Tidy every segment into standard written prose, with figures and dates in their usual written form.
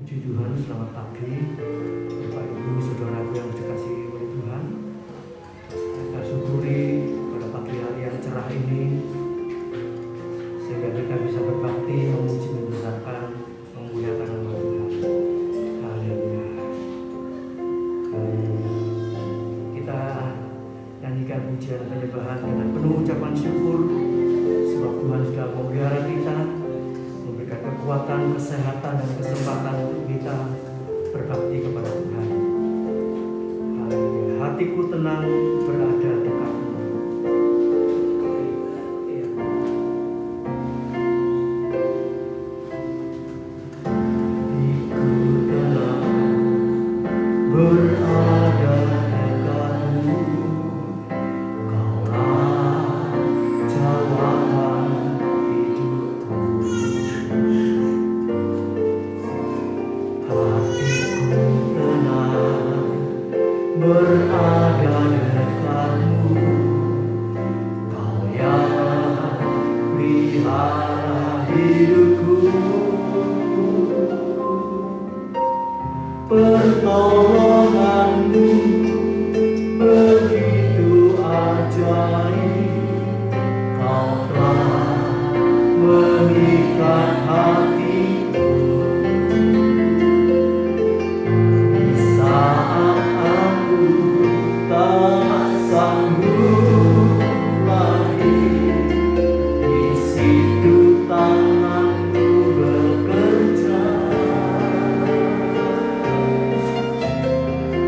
Puji Tuhan, selamat pagi Bapak Ibu Saudaraku yang dikasihi oleh Tuhan. Kita syukuri pada pagi hari yang cerah ini sehingga kita bisa berbakti, memuji, membesarkan, memuliakan nama Tuhan. Haleluya. Kita nyanyikan pujian penyembahan dengan penuh ucapan syukur sebab Tuhan sudah memelihara kita, memberikan kekuatan, kesehatan, dan kesempatan untuk kita berbakti kepada Tuhan. Haleluya. Hatiku tenang berada dekatmu. Pertolonganmu begitu ajaib, Kau telah mengikat hatiku. Di saat aku tak sanggup lagi, di situ tanganmu bekerja.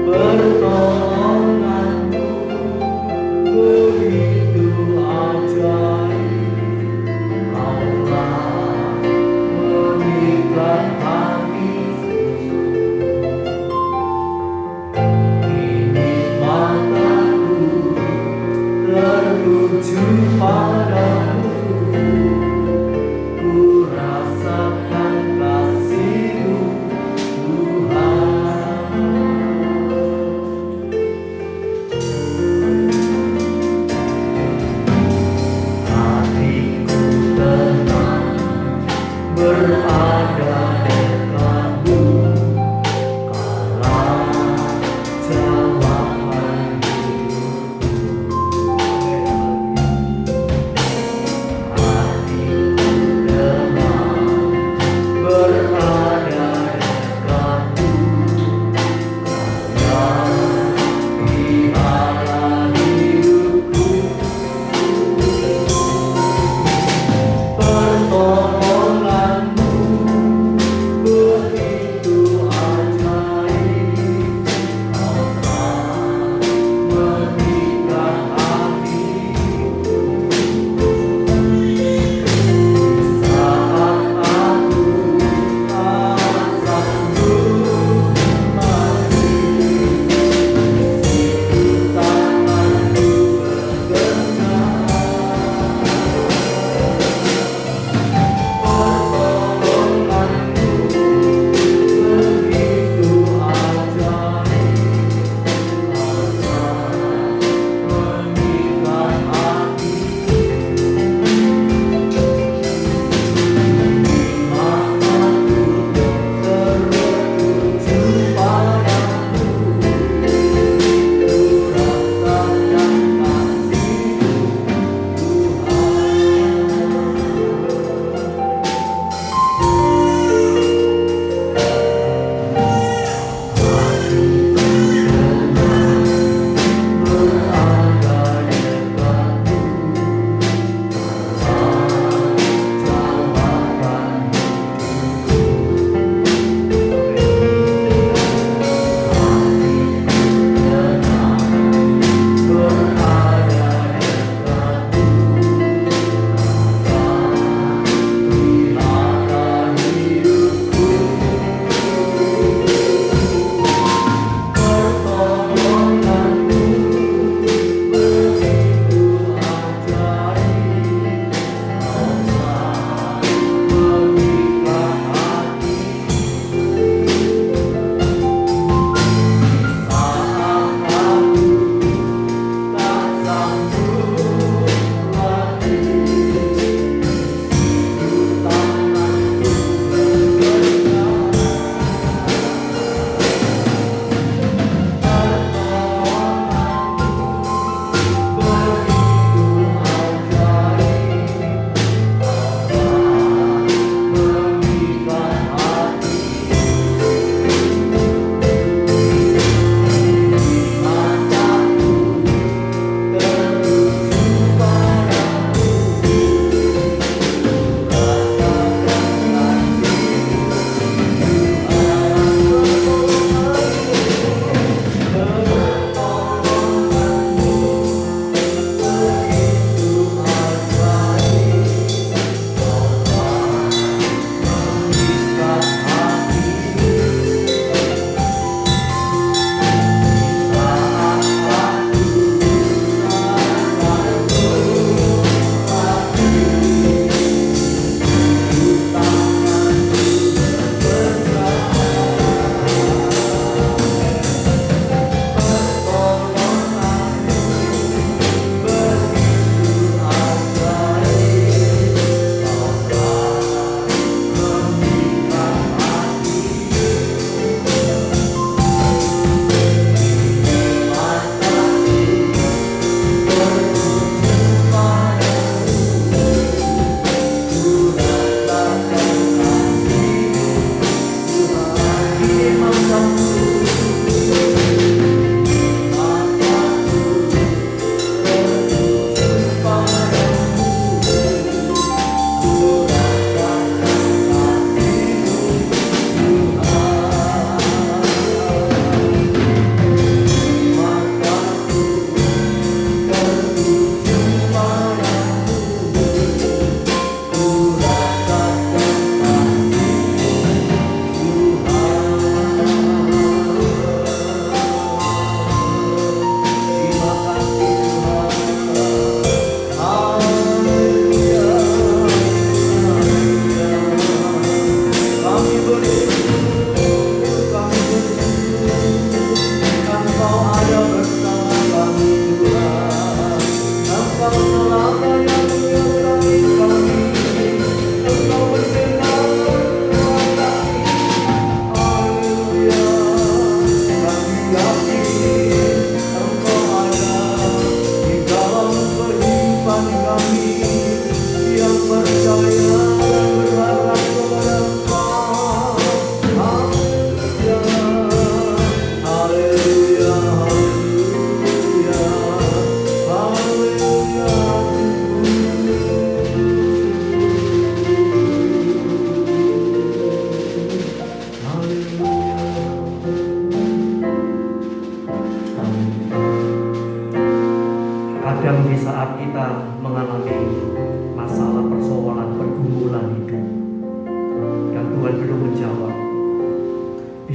Pertolonganmu begitu ajaib, Kau telah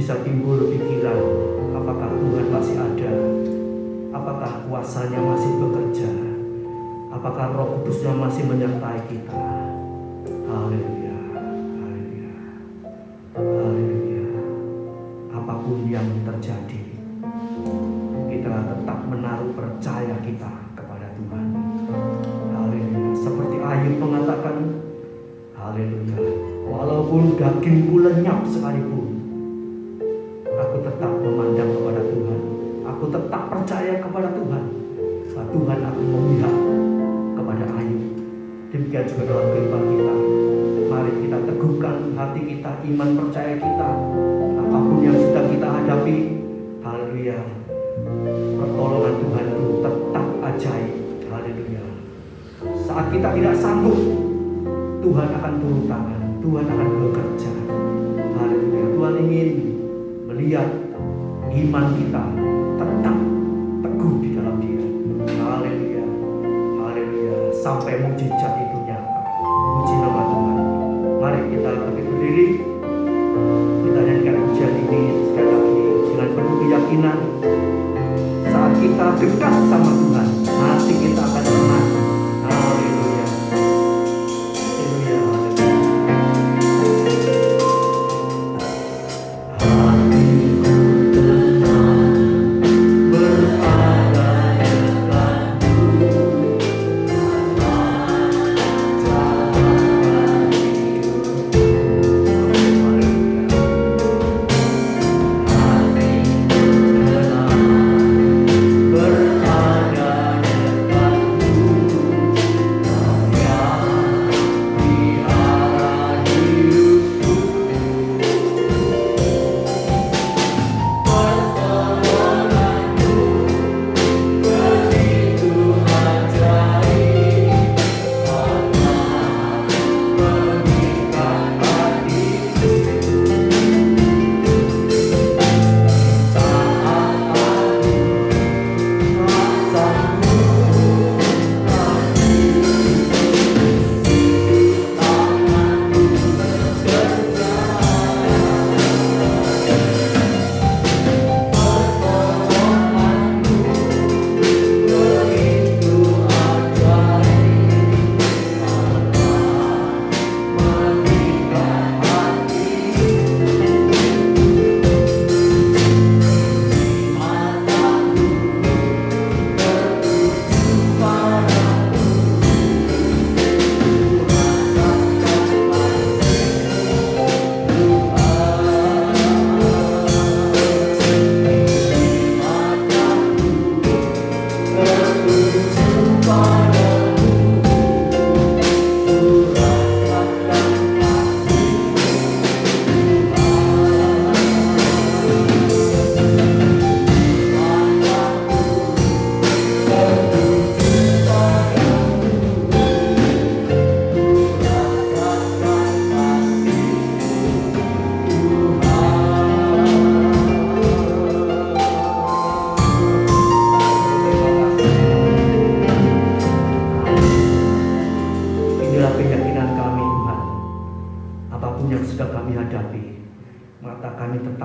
bisa timbul pikiran, apakah Tuhan masih ada, apakah kuasanya masih bekerja, apakah Roh Kudusnya masih menyertai kita. Haleluya, haleluya, haleluya. Apapun yang terjadi, kita tetap menaruh percaya kita kepada Tuhan. Haleluya. Seperti Ayub mengatakan, haleluya, walaupun dagingku lenyap sekalipun, aku tetap memandang kepada Tuhan. Aku tetap percaya kepada Tuhan. Bahwa Tuhan akan memihak kepada Ayub. Demikian juga dalam kehidupan kita. Mari kita teguhkan hati kita, iman percaya kita. Apapun yang sedang kita hadapi, haleluya, pertolongan Tuhan itu tetap ajaib. Haleluya. Saat kita tidak sanggup, Tuhan akan turun tangan, Tuhan akan bekerja. Haleluya. Tuhan ingin melihat iman kita tetap teguh di dalam Dia. Haleluya, haleluya, sampai mujizat itu nyata. Puji nama Tuhan. Mari kita bangkit berdiri. Kita nyanyikan pujian ini sekali lagi dengan penuh keyakinan. Saat kita dekat sama Tuhan, nanti kita akan menang. Haleluya, haleluya, haleluya. Hatiku tenang berada dekatmu, jalan hidupku.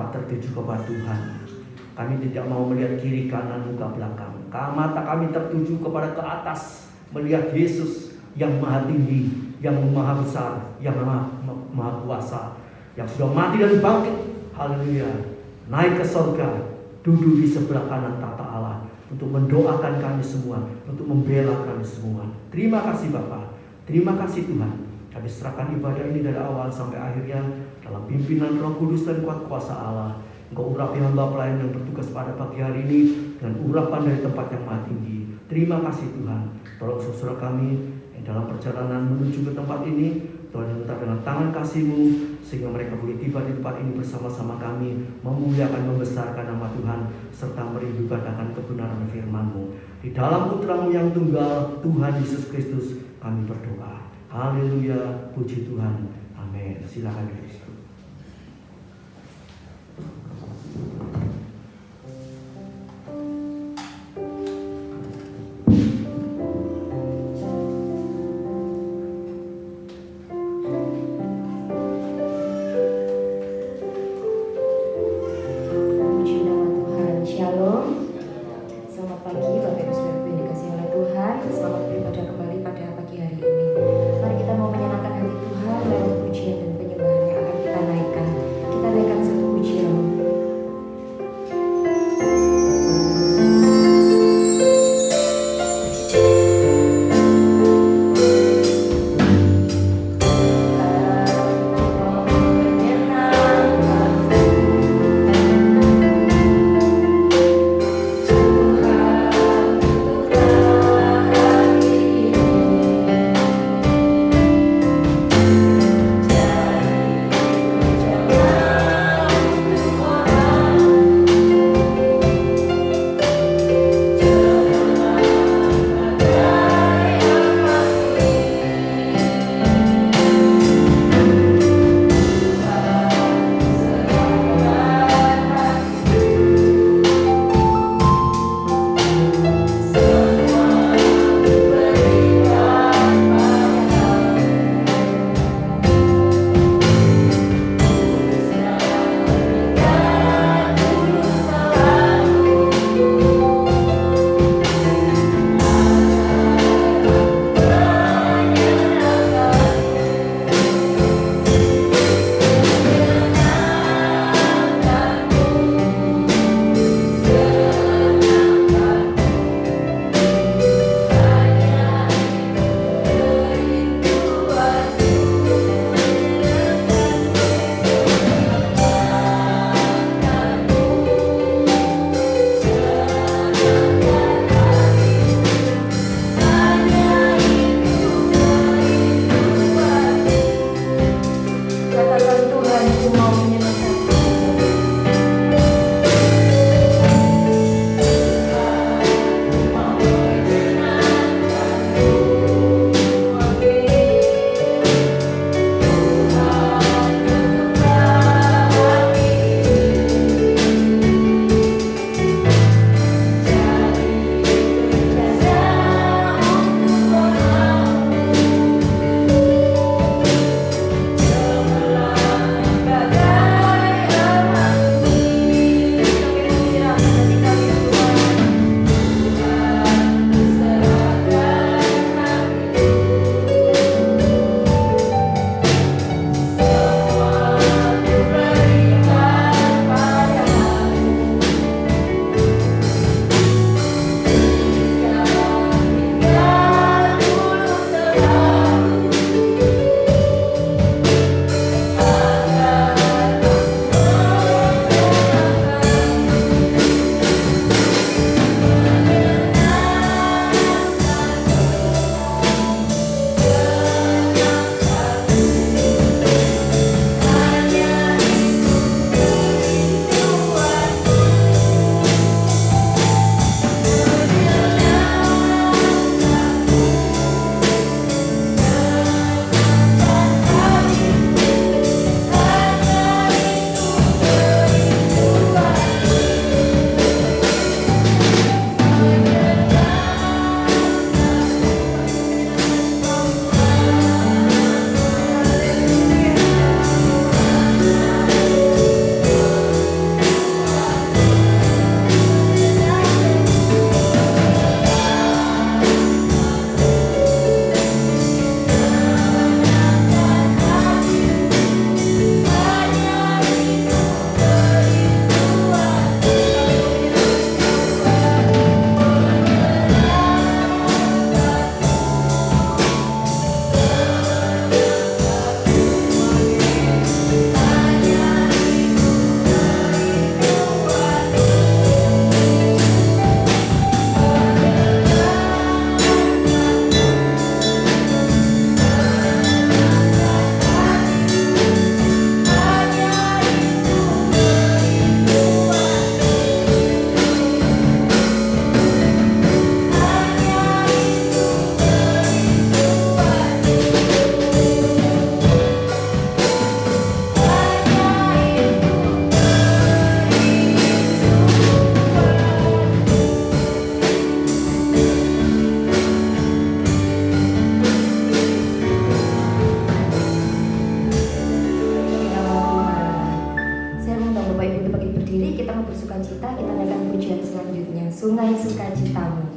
Tertuju kepada Tuhan. Kami tidak mau melihat kiri kanan muka belakang. Mata kami tertuju kepada ke atas, melihat Yesus yang maha tinggi, yang maha besar, yang maha kuasa, yang sudah mati dan bangkit. Haleluya. Naik ke surga, duduk di sebelah kanan tahta Allah untuk mendoakan kami semua, untuk membela kami semua. Terima kasih Bapa. Terima kasih Tuhan. Kami serahkan ibadah ini dari awal sampai akhirnya dalam pimpinan Roh Kudus dan kuat kuasa Allah. Engkau urapi hamba pelayan yang bertugas pada pagi hari ini dengan urapan dari tempat yang maha tinggi. Terima kasih Tuhan. Tolong saudara kami yang dalam perjalanan menuju ke tempat ini, Tuhan minta dengan tangan kasih-Mu sehingga mereka boleh tiba di tempat ini bersama-sama kami, memuliakan, membesarkan nama Tuhan serta merindukan kebenaran firman-Mu. Di dalam Putra-Mu yang tunggal, Tuhan Yesus Kristus, kami berdoa. Haleluya, puji Tuhan. Amin. Silakan duduk. Sungai Sukacitamu.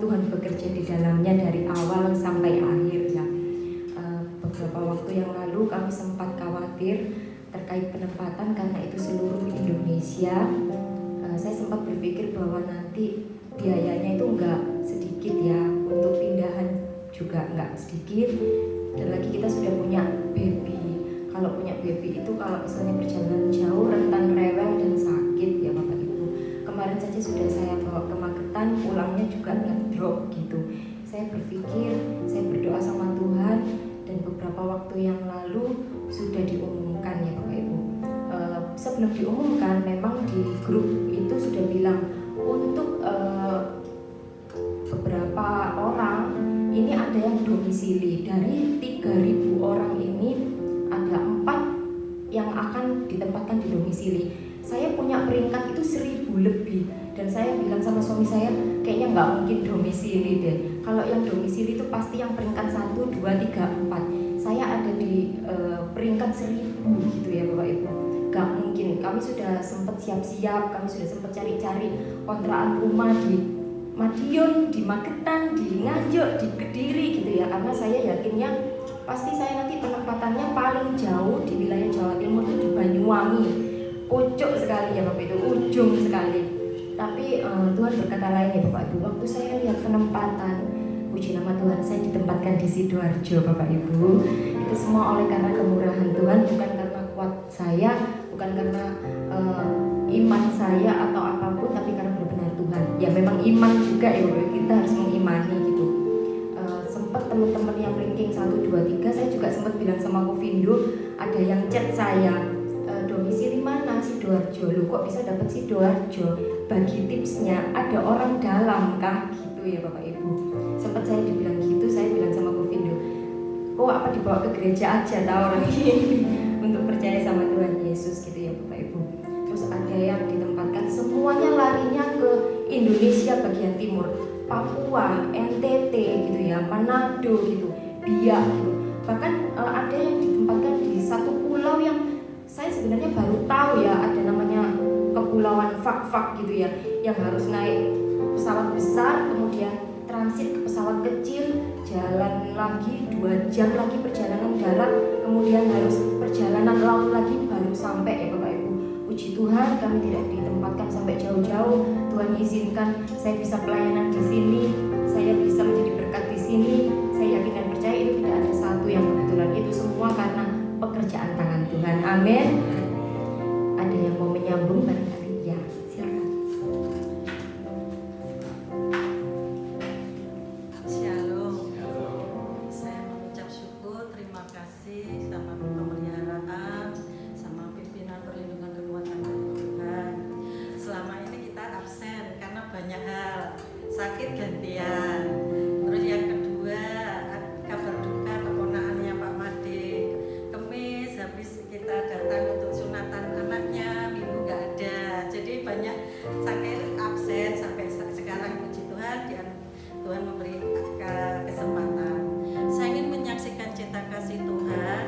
Tuhan bekerja di dalamnya dari awal sampai akhir ya. Beberapa waktu yang lalu kami sempat khawatir terkait penempatan karena itu seluruh Indonesia. Saya sempat berpikir bahwa nanti biayanya itu enggak sedikit ya, untuk pindahan juga nggak sedikit, dan lagi kita sudah punya baby. Kalau punya baby itu kalau misalnya perjalanan jauh rentan rewel dan sakit ya Bapak Ibu. Kemarin saja sudah saya bawa ke Magetan, pulangnya juga ngedrop gitu. Saya berpikir, saya berdoa sama Tuhan, dan beberapa waktu yang lalu sudah diumumkan ya Bapak Ibu. Sebelum diumumkan memang di grup itu sudah bilang untuk beberapa orang ini ada yang domisili. Dari 3.000 orang ini ada 4 yang akan ditempatkan di domisili. Saya punya peringkat itu 1.000 lebih, dan saya bilang sama suami saya kayaknya nggak mungkin domisili deh. Kalau yang domisili itu pasti yang peringkat 1, 2, 3, 4. Saya ada di peringkat 1.000 gitu ya Bapak Ibu. Gak mungkin. Kami sudah sempat siap-siap, kami sudah sempat cari-cari kontrakan rumah di Madiun, di Magetan, di Nganjuk, di Kediri gitu ya. Karena saya yakinnya pasti saya nanti penempatannya paling jauh di wilayah Jawa Timur itu di Banyuwangi. Pucuk sekali ya Bapak Ibu, ujung sekali. Tapi Tuhan berkata lain ya Bapak Ibu. Waktu saya lihat penempatan, puji nama Tuhan, saya ditempatkan di Sidoarjo Bapak Ibu. Itu semua oleh karena kemurahan Tuhan, bukan karena kuat saya, bukan karena iman saya atau apapun, tapi karena benar-benar Tuhan. Ya memang iman juga ya Bapak Ibu, kita harus mengimani gitu. Sempat teman-teman yang ranking 1, 2, 3, saya juga sempat bilang sama Kofindo, ada yang chat saya, domisili mana? Sidoarjo. Loh kok bisa dapat Sidoarjo? Bagi tipsnya, ada orang dalam kah? Gitu ya Bapak Ibu. Sempat saya dibilang gitu, saya bilang sama Kofindo, kok apa dibawa ke gereja aja tahu orang ini untuk percaya sama Tuhan Yesus gitu ya Bapak Ibu. Terus ada yang ditempatkan semuanya larinya ke Indonesia bagian timur, Papua, NTT gitu ya, Manado gitu, Biak gitu. Bahkan ada yang ditempatkan di satu pulau yang saya sebenarnya baru tahu ya, ada namanya Kepulauan Fak-Fak gitu ya, yang harus naik pesawat besar, kemudian transit ke pesawat kecil, jalan lagi 2 jam lagi perjalanan darat, kemudian harus perjalanan laut lagi baru sampai ya Bapak Ibu. Puji Tuhan kami tidak ditempatkan sampai jauh-jauh. Tuhan izinkan saya bisa pelayanan di sini, saya bisa menjadi berkat di sini. Saya yakin dan percaya itu tidak ada satu yang kebetulan, itu semua karena pekerjaan tangan Tuhan. Amin. Ada yang mau menyambung barangkali? Ya, silakan. Shalom. Saya mengucap syukur, terima kasih sama pemeliharaan, sama pimpinan perlindungan kekuatan dari Tuhan. Selama ini kita absen karena banyak hal, sakit gantian. Terus yang kedua, kabar duka keponakannya Pak Made. Kemis habis kita datang untuk sunatan anaknya, minggu nggak ada. Jadi banyak sakit absen sampai sekarang. Puji Tuhan, Tuhan memberi kesempatan. Saya ingin menyaksikan cinta kasih Tuhan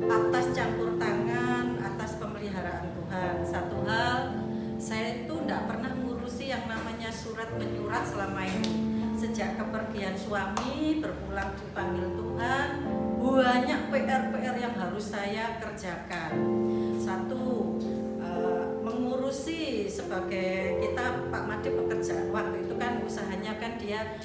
atas campur tangan, atas pemeliharaan Tuhan. Satu hal, saya itu tidak pernah ngurusi yang namanya surat menyurat selama ini. Sejak kepergian suami, berpulang dipanggil Tuhan, banyak PR-PR yang harus saya kerjakan. Satu, mengurusi sebagai kita Pak Made pekerjaan waktu itu kan usahanya kan dia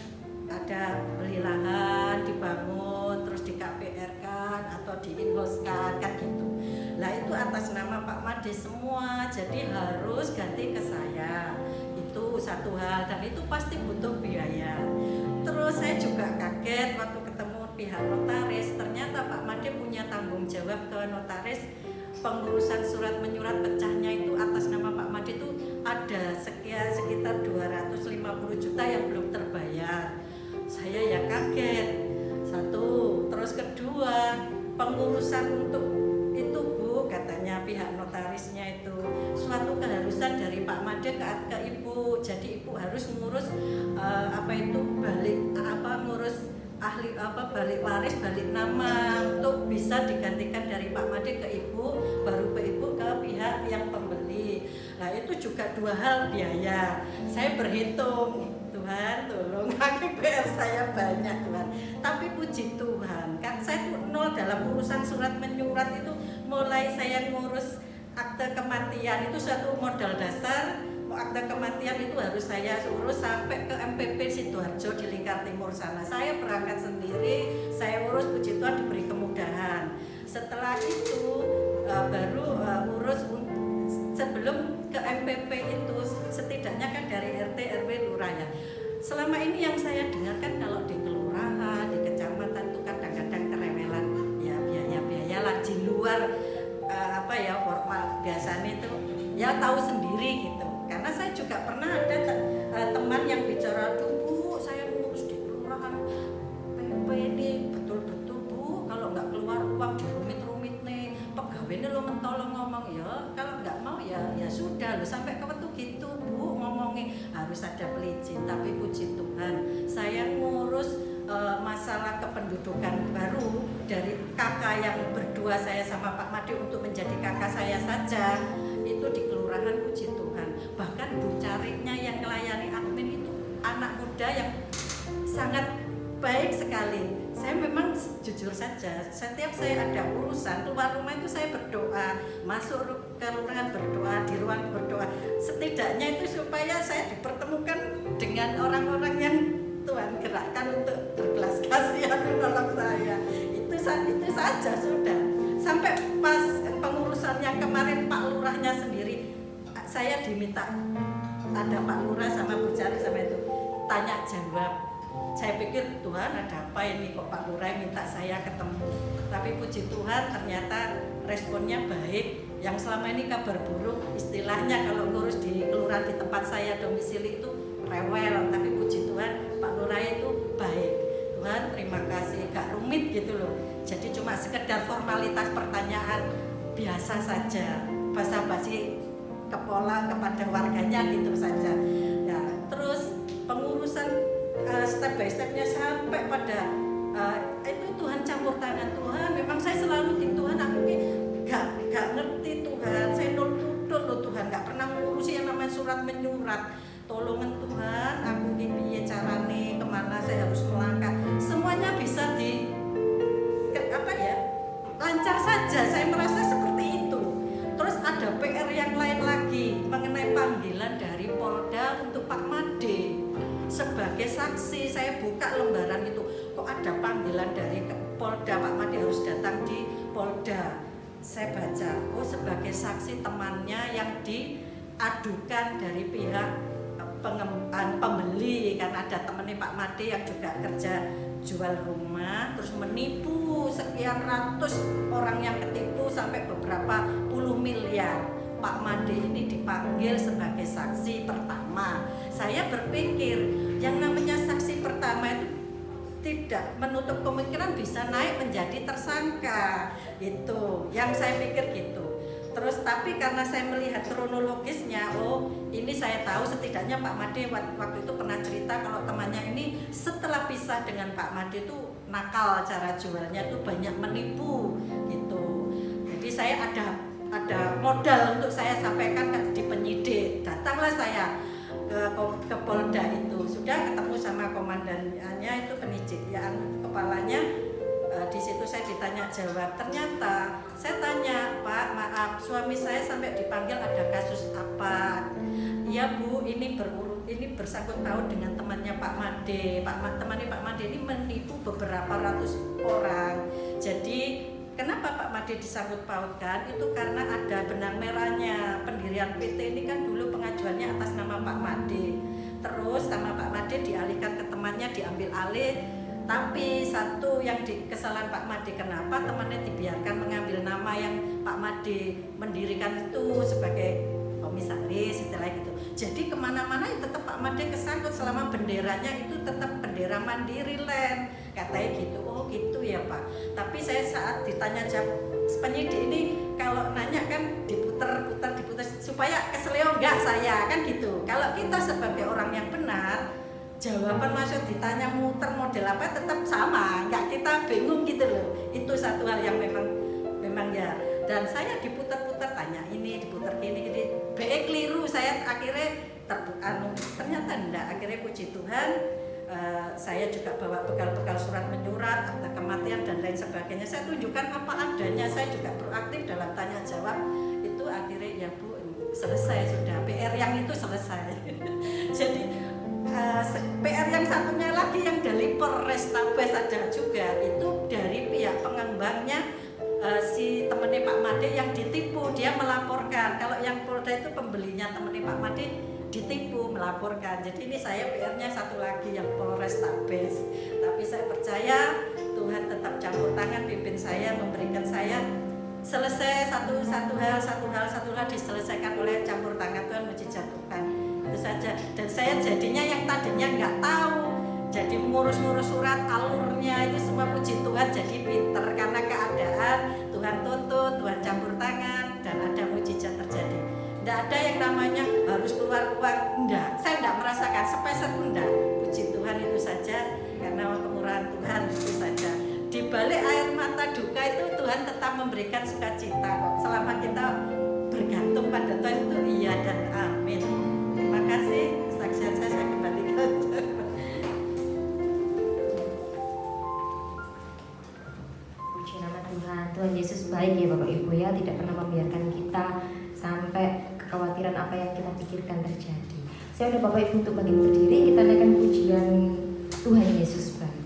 ada beli lahan, dibangun, terus di KPR kan atau di in-house kan gitu. Lah itu atas nama Pak Made semua, jadi harus ganti ke saya. Itu satu hal, dan itu pasti butuh biaya. Terus saya juga kaget waktu ketemu pihak notaris, ternyata Pak Made punya tanggung jawab ke notaris. Pengurusan surat menyurat pecahnya itu atas nama Pak Made itu ada sekitar 250 juta yang belum terbayar. Saya ya kaget. Satu, terus kedua, pengurusan untuk itu Bu, katanya pihak notarisnya itu suatu keharusan dari Pak Made ke Ibu. Jadi Ibu harus ngurus ngurus ahli balik waris, balik nama untuk bisa digantikan dari Pak Made ke Ibu, baru ke Ibu ke pihak yang pembeli. Nah itu juga 2 hal biaya. Saya berhitung, Tuhan tolong, PR saya banyak Tuhan. Tapi puji Tuhan, kan saya tuh nol dalam urusan surat menyurat itu. Mulai saya ngurus akte kematian itu satu modal dasar, akta kematian itu harus saya urus sampai ke MPP Sidoarjo di Lingkar Timur sana. Saya berangkat sendiri, saya urus, puji Tuhan diberi kemudahan. Setelah itu baru urus sebelum ke MPP itu setidaknya kan dari RT RW lurah ya. Selama ini yang saya dengarkan kalau di kelurahan, di kecamatan itu kadang-kadang kerewelan ya biaya-biaya lah di luar formal biasanya itu ya tahu sendiri gitu. Karena saya juga pernah ada teman yang bicara, Bu, saya ngurus di kelurahan PP ini betul-betul Bu, kalau nggak keluar uang dirumit-rumit nih, pegawainya lo mentolong ngomong ya, kalau nggak mau ya sudah lo sampai ke waktu gitu Bu ngomongnya harus ada pelicin. Tapi puji Tuhan saya ngurus masalah kependudukan baru dari kakak yang berdua saya sama Pak Made untuk menjadi kakak saya saja itu di kelurahan, puji Tuhan. Bahkan Bu Cariknya yang melayani admin itu anak muda yang sangat baik sekali. Saya memang jujur saja, setiap saya ada urusan keluar rumah itu saya berdoa, masuk ke kelurahan berdoa, di ruang berdoa. Setidaknya itu supaya saya dipertemukan dengan orang-orang yang Tuhan gerakkan untuk berbelas kasihan menolong saya. Itu saja sudah. Sampai pas pengurusan yang kemarin Pak Lurahnya sendiri, saya diminta, ada Pak Lurah sama Bu Cari sama itu tanya jawab. Saya pikir Tuhan ada apa ini kok Pak Lurah minta saya ketemu. Tapi puji Tuhan ternyata responnya baik. Yang selama ini kabar buruk istilahnya kalau ngurus di kelurahan di tempat saya domisili itu rewel, tapi puji Tuhan Pak Lurah itu baik. Tuhan terima kasih, gak rumit gitu loh. Jadi cuma sekedar formalitas pertanyaan biasa saja, basa-basi kepada warganya gitu saja. Ya, terus pengurusan step by stepnya sampai pada itu Tuhan campur tangan Tuhan. Memang saya selalu di Tuhan, aku gak ngerti Tuhan, saya nol loh Tuhan, gak pernah ngurusi yang namanya surat menyurat. Tolongan Tuhan, aku piye carane, kemana saya harus melangkah, semuanya bisa lancar saja. Saya merasa seperti itu. Terus ada PR yang lain lagi mengenai panggilan dari Polda untuk Pak Made sebagai saksi. Saya buka lembaran itu, kok ada panggilan dari Polda, Pak Made harus datang di Polda. Saya baca, oh sebagai saksi temannya yang diadukan dari pihak pembeli, kan ada temennya Pak Made yang juga kerja jual rumah terus menipu sekian ratus orang yang ketipu sampai beberapa puluh miliar. Pak Made ini dipanggil sebagai saksi pertama. Saya berpikir yang namanya saksi pertama itu tidak menutup kemungkinan bisa naik menjadi tersangka. Itu yang saya pikir gitu. Terus tapi karena saya melihat kronologisnya, oh ini saya tahu setidaknya Pak Made waktu itu pernah cerita kalau temannya ini setelah pisah dengan Pak Made itu nakal, cara jualnya itu banyak menipu gitu. Jadi saya ada modal untuk saya sampaikan di penyidik. Datanglah saya ke Polda itu, sudah ketemu sama komandannya itu penyidik yang kepalanya. Di situ saya ditanya jawab. Ternyata saya tanya, Pak, maaf, suami saya sampai dipanggil ada kasus apa? Iya Bu, ini bersangkut paut dengan temannya Pak Made. Temannya Pak Made ini menipu beberapa ratus orang. Jadi kenapa Pak Made disangkut pautkan? Itu karena ada benang merahnya. Pendirian PT ini kan dulu pengajuannya atas nama Pak Made. Terus sama Pak Made dialihkan ke temannya, diambil alih. Tapi satu yang kesalahan Pak Made, kenapa temannya dibiarkan mengambil nama yang Pak Made mendirikan itu sebagai komisaris istilah gitu. Jadi kemana-mana ya tetap Pak Made kesangkut selama benderanya itu tetap bendera Mandiri Land. Katanya gitu, oh gitu ya Pak. Tapi saya saat ditanya jawab penyidik ini kalau nanya kan diputer supaya keseleo enggak saya kan gitu. Kalau kita sebagai orang yang benar, jawaban maksud ditanya muter model apa tetap sama, nggak kita bingung gitu loh. Itu satu hal yang memang ya. Dan saya diputar-putar tanya ini, diputar gini, BE keliru. Saya akhirnya ternyata enggak. Akhirnya puji Tuhan, saya juga bawa bekal-bekal surat menyurat, akta kematian dan lain sebagainya. Saya tunjukkan apa adanya. Saya juga proaktif dalam tanya jawab. Itu akhirnya ya Bu, selesai sudah. PR PR yang itu selesai. Jadi PR yang satunya lagi yang dari Polrestabes ada juga, itu dari pihak pengembangnya si temennya Pak Made yang ditipu, dia melaporkan. Kalau yang Polda itu pembelinya temennya Pak Made ditipu, melaporkan. Jadi ini saya PR-nya satu lagi yang Polrestabes. Tapi saya percaya Tuhan tetap campur tangan, pimpin saya, memberikan saya selesai satu hal diselesaikan oleh campur tangan Tuhan, mujizat Tuhan. Itu saja. Dan saya jadinya yang tadinya nggak tahu, jadi ngurus-ngurus surat alurnya itu semua, puji Tuhan jadi pinter karena keadaan Tuhan tuntut, Tuhan campur tangan, dan ada mujizat terjadi. Tidak ada yang namanya harus keluar uang, enggak. Saya tidak merasakan sepeser pun enggak. Puji Tuhan itu saja, karena kemurahan Tuhan itu saja. Di balik air mata duka itu Tuhan tetap memberikan sukacita kok. Selama kita bergantung pada Tuhan itu iya dan amin. Terima kasih. Kesaksian saya kembalikan. Puji nama Tuhan. Tuhan Yesus baik ya Bapak Ibu ya, tidak pernah membiarkan kita sampai kekhawatiran apa yang kita pikirkan terjadi. Saya udah Bapak Ibu untuk bagi berdiri, kita naikkan pujian Tuhan Yesus baik.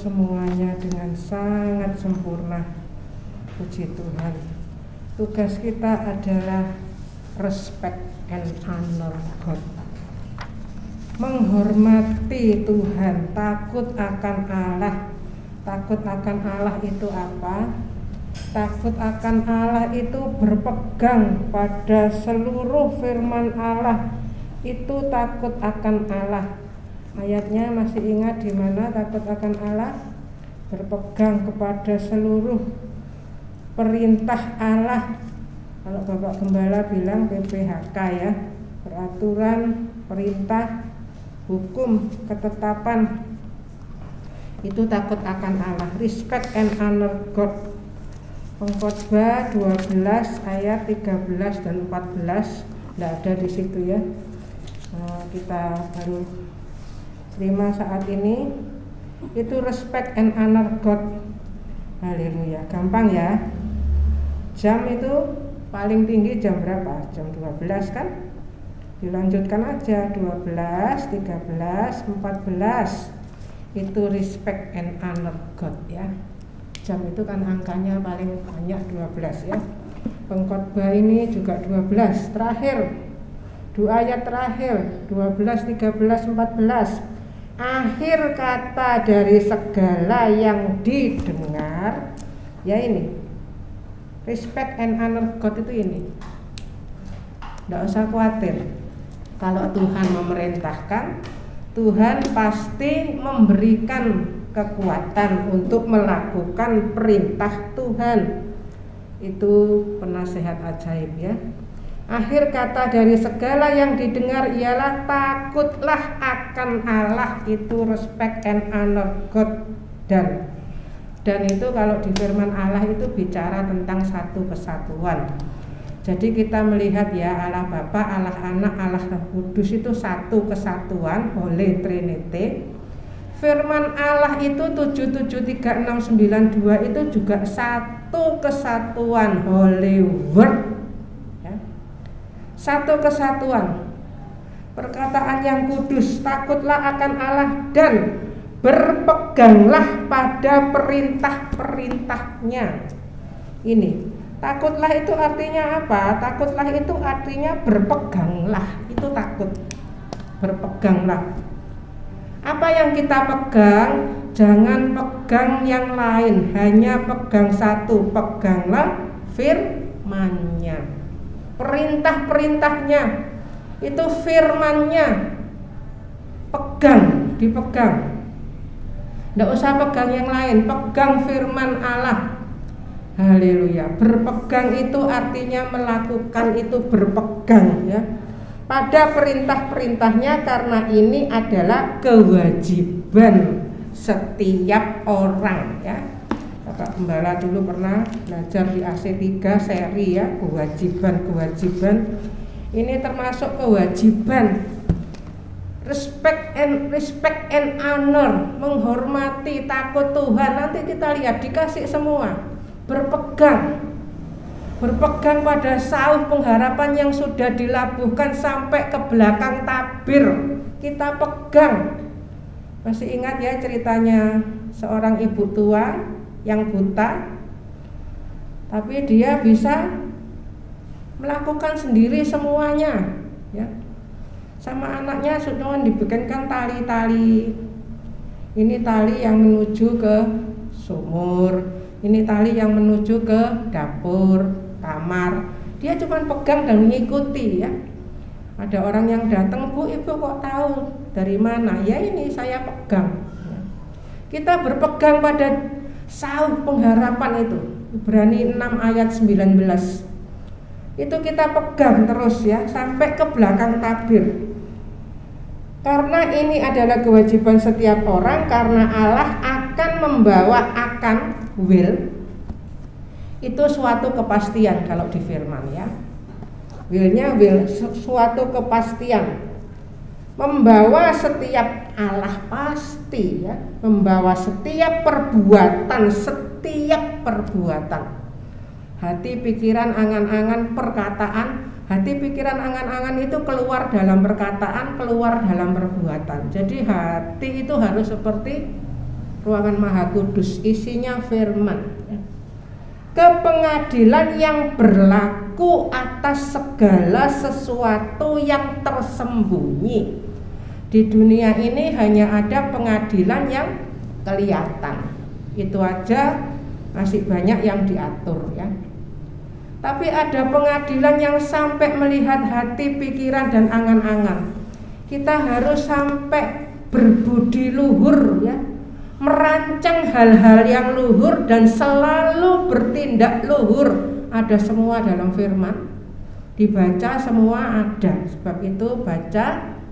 Semuanya dengan sangat sempurna. Puji Tuhan. Tugas kita adalah respect and honor God. Menghormati Tuhan, takut akan Allah. Takut akan Allah itu apa? Takut akan Allah itu berpegang pada seluruh firman Allah. Itu takut akan Allah. Ayatnya masih ingat di mana takut akan Allah? Berpegang kepada seluruh perintah Allah. Kalau Bapak Gembala bilang PPHK ya, peraturan, perintah, hukum, ketetapan. Itu takut akan Allah. Respect and honor God. Pengkhotbah 12 ayat 13 dan 14 tidak ada di situ ya. Kita baru terima saat ini. Itu respect and honor God. Haleluya. Gampang ya. Jam itu paling tinggi jam berapa? Jam 12 kan? Dilanjutkan aja 12, 13, 14. Itu respect and honor God ya. Jam itu kan angkanya paling banyak 12 ya. Pengkhotbah ini juga 12. Terakhir 2 ayat terakhir 12, 13, 14. Akhir kata dari segala yang didengar ya ini. Respect and honor God itu ini. Tidak usah khawatir. Kalau Tuhan memerintahkan, Tuhan pasti memberikan kekuatan untuk melakukan perintah Tuhan. Itu penasehat ajaib ya. Akhir kata dari segala yang didengar ialah takutlah akan Allah, itu respect and honor God. Dan itu kalau di firman Allah itu bicara tentang satu kesatuan. Jadi kita melihat ya, Allah Bapa, Allah Anak, Allah Roh Kudus itu satu kesatuan, Holy Trinity. Firman Allah itu 773:692 itu juga satu kesatuan, Holy Word ya. Satu kesatuan, perkataan yang kudus. Takutlah akan Allah dan berpeganglah pada perintah-perintahnya. Ini takutlah itu artinya apa? Takutlah itu artinya berpeganglah. Itu takut, berpeganglah. Apa yang kita pegang, jangan pegang yang lain, hanya pegang satu. Peganglah firman-Nya, perintah-perintahnya, itu firman-Nya. Pegang, dipegang. Tidak usah pegang yang lain, pegang firman Allah. Haleluya. Berpegang itu artinya melakukan, itu berpegang ya pada perintah-perintahnya, karena ini adalah kewajiban setiap orang ya. Bapak Gembala dulu pernah belajar di AC3 seri ya, kewajiban. Ini termasuk kewajiban. Respect and honor, menghormati, takut Tuhan. Nanti kita lihat dikasih semua. Berpegang pada sauh pengharapan yang sudah dilabuhkan sampai ke belakang tabir. Kita pegang. Masih ingat ya ceritanya seorang ibu tua yang buta, tapi dia bisa melakukan sendiri semuanya ya. Sama anaknya sudah dibikinkan tali-tali. Ini tali yang menuju ke sumur, ini tali yang menuju ke dapur, kamar. Dia cuma pegang dan mengikuti ya. Ada orang yang datang, "Bu, Ibu kok tahu dari mana?" "Ya ini saya pegang." Kita berpegang pada sauh pengharapan itu. Ibrani 6 ayat 19. Itu kita pegang terus ya sampai ke belakang tabir. Karena ini adalah kewajiban setiap orang, karena Allah akan membawa, will itu suatu kepastian kalau di firman ya. Willnya suatu kepastian. Membawa setiap Allah pasti ya, membawa setiap perbuatan. Hati, pikiran, angan-angan, perkataan. Hati, pikiran, angan-angan itu keluar dalam perkataan, keluar dalam perbuatan. Jadi hati itu harus seperti ruangan Maha Kudus, isinya firman. Kepengadilan yang berlaku atas segala sesuatu yang tersembunyi. Di dunia ini hanya ada pengadilan yang kelihatan. Itu aja masih banyak yang diatur ya. Tapi ada pengadilan yang sampai melihat hati, pikiran, dan angan-angan. Kita harus sampai berbudi luhur ya, merancang hal-hal yang luhur dan selalu bertindak luhur. Ada semua dalam firman. Dibaca semua ada. Sebab itu baca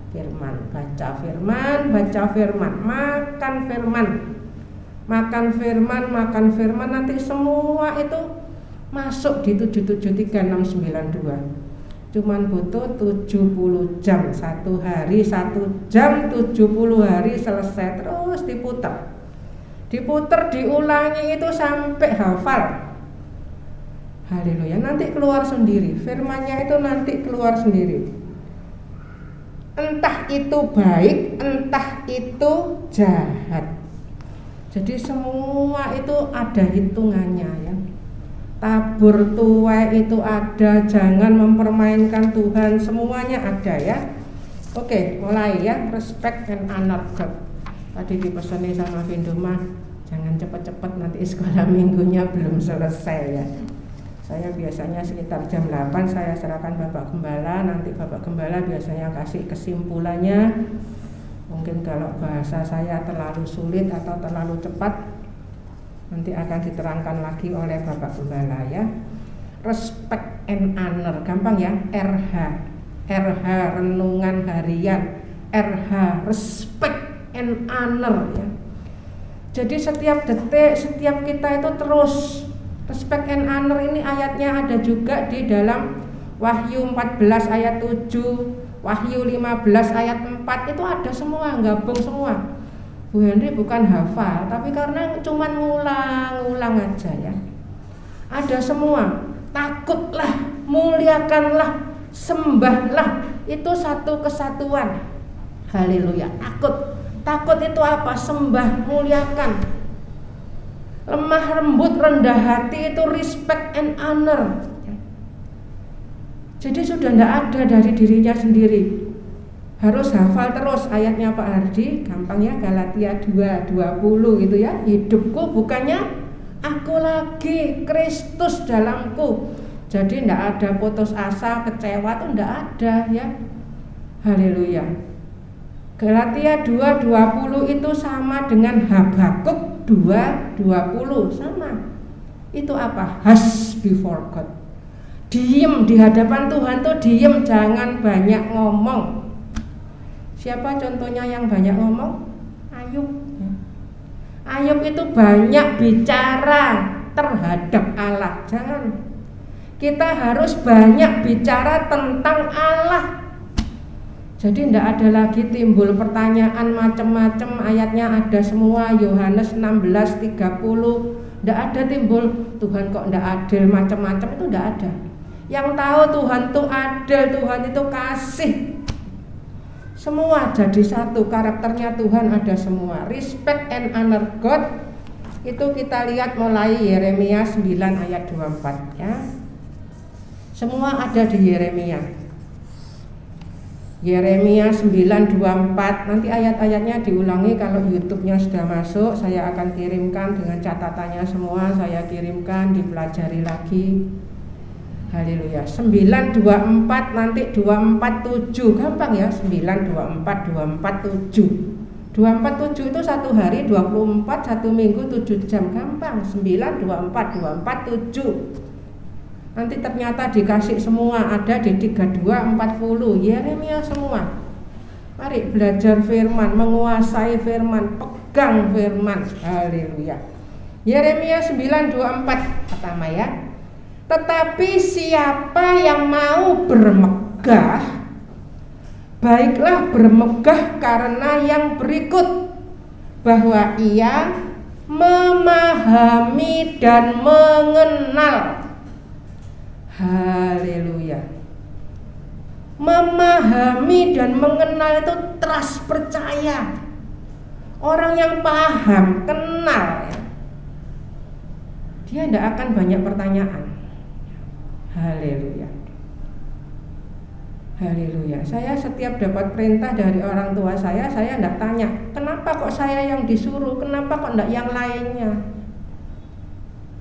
firman, makan firman, nanti semua itu masuk di 773:692. Cuman butuh 70 jam, 1 hari 1 jam, 70 hari selesai. Terus diputar, diulangi itu sampai hafal. Haleluya, nanti keluar sendiri. Firmannya itu nanti keluar sendiri. Entah itu baik, entah itu jahat. Jadi semua itu ada hitungannya ya. Tabur tuai itu ada, jangan mempermainkan Tuhan, semuanya ada ya. Oke, mulai ya, respect and honor God. Tadi dipesani sama Vindoma, jangan cepat-cepat nanti sekolah minggunya belum selesai ya. Saya biasanya sekitar jam 8 saya serahkan Bapak Gembala, nanti Bapak Gembala biasanya kasih kesimpulannya, Mungkin kalau bahasa saya terlalu sulit atau terlalu cepat, nanti akan diterangkan lagi oleh Bapak Gembala ya. Respect and honor, gampang ya. RH renungan harian, RH respect and honor ya. Jadi setiap detik, setiap kita itu terus respect and honor. Ini ayatnya ada juga di dalam Wahyu 14 ayat 7, Wahyu 15 ayat 4, itu ada semua, gabung semua. Bu Henry bukan hafal, tapi karena cuman ngulang aja ya. Ada semua. Takutlah, muliakanlah, sembahlah, itu satu kesatuan. Haleluya. Takut itu apa? Sembah, muliakan. Lemah lembut, rendah hati itu respect and honor. Jadi sudah tidak ada dari dirinya sendiri. Harus hafal terus ayatnya Pak Hardi, gampang ya, Galatia 2:20 gitu ya. Hidupku bukannya aku lagi, Kristus dalamku. Jadi tidak ada putus asa, kecewa, itu tidak ada ya. Haleluya. Galatia 2:20 itu sama dengan Habakuk 2:20, sama. Itu apa? Hush before God. Diem di hadapan Tuhan tuh diem, jangan banyak ngomong. Siapa contohnya yang banyak ngomong? Ayub. Ayub itu banyak bicara terhadap Allah. Jangan. Kita harus banyak bicara tentang Allah. Jadi tidak ada lagi timbul pertanyaan macam-macam. Ayatnya ada semua, Yohanes 16:30. Tidak ada timbul Tuhan kok tidak adil macam-macam, itu tidak ada. Yang tahu Tuhan itu adil, Tuhan itu kasih. Semua jadi satu, karakternya Tuhan ada semua. Respect and honor God, itu kita lihat mulai Yeremia 9 ayat 24 ya. Semua ada di Yeremia. Yeremia 9:24, nanti ayat-ayatnya diulangi. Kalau YouTube-nya sudah masuk, saya akan kirimkan dengan catatannya semua, saya kirimkan, dipelajari lagi. Haleluya. 9:24 nanti 247, gampang ya. 9:24 247. 247 itu satu hari 24, satu minggu 7 jam, gampang. 9:24 247. Nanti ternyata dikasih semua, ada di 32:40. Yeremia semua. Mari belajar firman, menguasai firman, pegang firman. Haleluya. Yeremia 9:24 pertama ya. Tetapi siapa yang mau bermegah, baiklah bermegah karena yang berikut, bahwa ia memahami dan mengenal. Haleluya. Memahami dan mengenal itu trust, percaya. Orang yang paham, kenal ya, dia tidak akan banyak pertanyaan. Haleluya. Haleluya. Saya setiap dapat perintah dari orang tua saya tidak tanya, kenapa kok saya yang disuruh, kenapa kok tidak yang lainnya.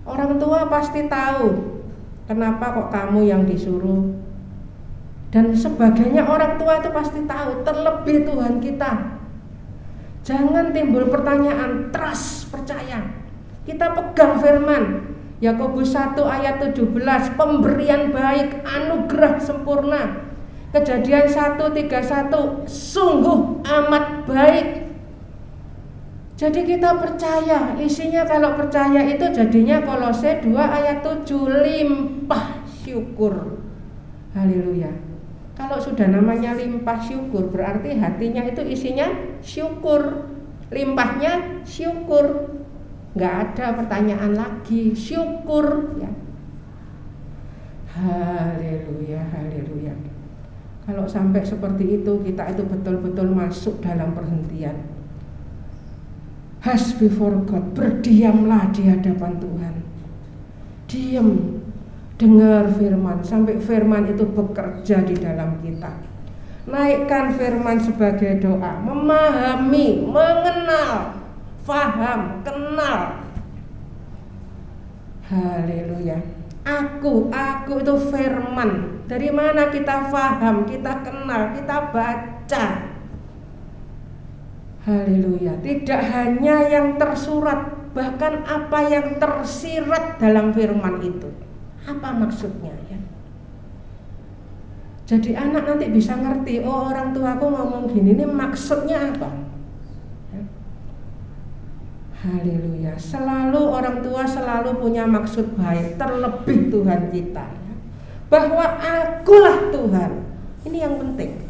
Orang tua pasti tahu, kenapa kok kamu yang disuruh. Dan sebagainya, orang tua itu pasti tahu, terlebih Tuhan kita. Jangan timbul pertanyaan, trust, percaya. Kita pegang firman. Yakobus 1 ayat 17, pemberian baik, anugerah sempurna. Kejadian 1:31, sungguh amat baik. Jadi kita percaya, isinya kalau percaya itu jadinya Kolose 2 ayat 7, limpah syukur. Haleluya. Kalau sudah namanya limpah syukur, berarti hatinya itu isinya syukur. Limpahnya syukur. Nggak ada pertanyaan lagi, syukur ya. Haleluya, haleluya. Kalau sampai seperti itu, kita itu betul-betul masuk dalam perhentian. Hush before God, berdiamlah di hadapan Tuhan. Diam, dengar firman, sampai firman itu bekerja di dalam kita. Naikkan firman sebagai doa, memahami, mengenal, faham, kenal. Haleluya. Aku itu firman. Dari mana kita faham, kita kenal, kita baca. Haleluya. Tidak hanya yang tersurat, bahkan apa yang tersirat dalam firman itu. Apa maksudnya ya? Jadi anak nanti bisa ngerti, oh orang tuaku ngomong gini, ini maksudnya apa? Haleluya. Selalu orang tua selalu punya maksud baik, terlebih Tuhan kita ya. Bahwa akulah Tuhan. Ini yang penting.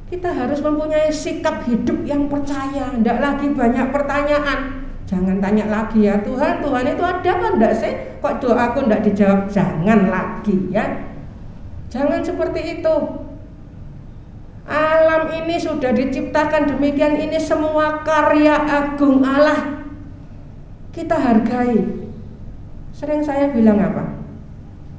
Kita harus mempunyai sikap hidup yang percaya. Tidak lagi banyak pertanyaan. Jangan tanya lagi ya, Tuhan itu ada apa enggak sih? Kok doaku enggak dijawab? Jangan lagi ya. Jangan seperti itu. Alam ini sudah diciptakan demikian, ini semua karya agung Allah. Kita hargai. Sering saya bilang apa?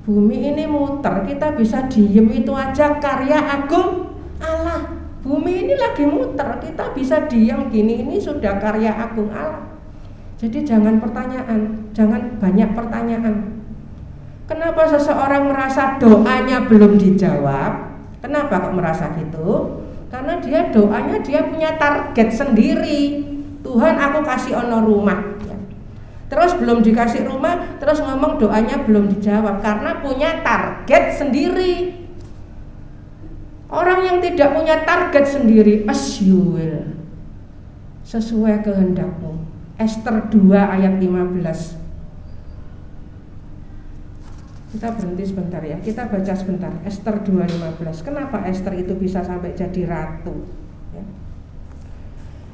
Bumi ini muter, kita bisa diem itu aja karya agung Allah. Bumi ini lagi muter, kita bisa diam gini, ini sudah karya agung Allah. Jadi jangan pertanyaan, jangan banyak pertanyaan. Kenapa seseorang merasa doanya belum dijawab? Kenapa kok merasa gitu? Karena dia doanya dia punya target sendiri. Tuhan aku kasih ono rumah ya. Terus belum dikasih rumah, terus ngomong doanya belum dijawab karena punya target sendiri. Orang yang tidak punya target sendiri, as you will, sesuai kehendakmu. Ester 2 ayat 15. Kita berhenti sebentar ya, kita baca sebentar Ester 2:15. Kenapa Ester itu bisa sampai jadi ratu ya?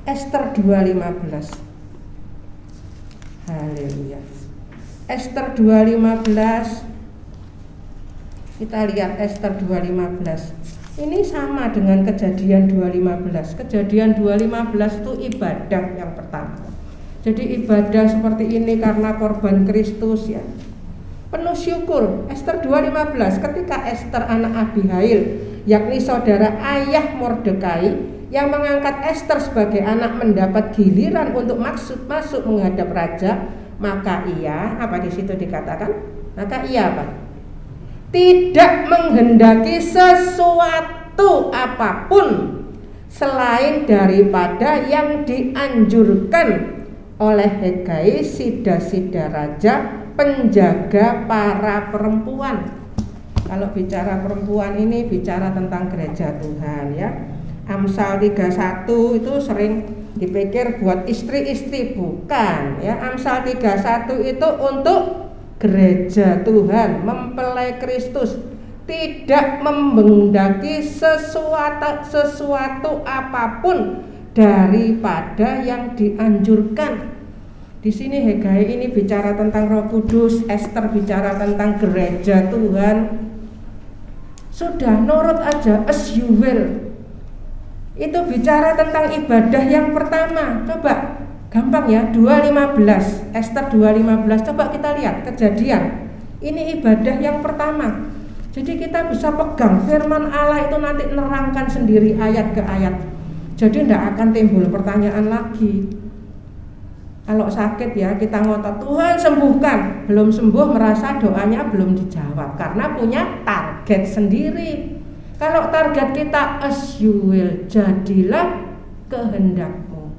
Ester 2:15. Haleluya. Ester 2:15. Kita lihat Ester 2:15. Ini sama dengan Kejadian 2:15. Kejadian 2:15 itu ibadah yang pertama. Jadi ibadah seperti ini karena korban Kristus ya. Penuh syukur. Ester 2:15, ketika Ester anak Abihail, yakni saudara ayah Mordekai, yang mengangkat Ester sebagai anak mendapat giliran untuk masuk menghadap raja, maka ia, apa di situ dikatakan? Maka ia apa? Tidak menghendaki sesuatu apapun selain daripada yang dianjurkan oleh Hegai, sida-sida raja, penjaga para perempuan. Kalau bicara perempuan ini bicara tentang gereja Tuhan ya. Amsal 31 itu sering dipikir buat istri-istri, bukan ya. Amsal 31 itu untuk gereja Tuhan, mempelai Kristus, tidak menghendaki sesuatu apapun daripada yang dianjurkan. Di sini Hegai ini bicara tentang Roh Kudus, Ester bicara tentang gereja Tuhan. Sudah nurut aja, as you will. Itu bicara tentang ibadah yang pertama. Coba gampang ya, 2:15, Ester 2:15. Coba kita lihat Kejadian. Ini ibadah yang pertama. Jadi kita bisa pegang firman Allah itu nanti nerangkan sendiri ayat ke ayat. Jadi tidak akan timbul pertanyaan lagi. Kalau sakit ya kita ngotot, Tuhan sembuhkan, belum sembuh merasa doanya belum dijawab karena punya target sendiri. Kalau target kita as you will, jadilah kehendakmu.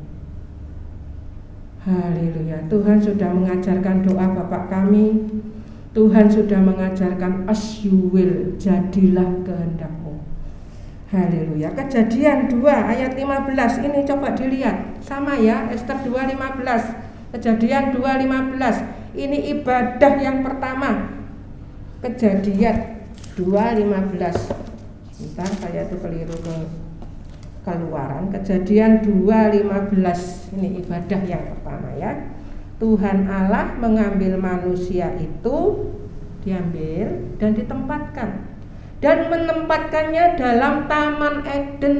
Haleluya. Tuhan sudah mengajarkan doa Bapa kami. Tuhan sudah mengajarkan as you will, jadilah kehendakmu. Haleluya. Kejadian 2 ayat 15 ini coba dilihat. Sama ya, Ester 2:15. Kejadian 2:15. Ini ibadah yang pertama. Kejadian 2:15. Bentar, saya tuh keliru ke Keluaran. Kejadian 2:15. Ini ibadah yang pertama ya. Tuhan Allah mengambil manusia itu, diambil dan ditempatkan, dan menempatkannya dalam Taman Eden.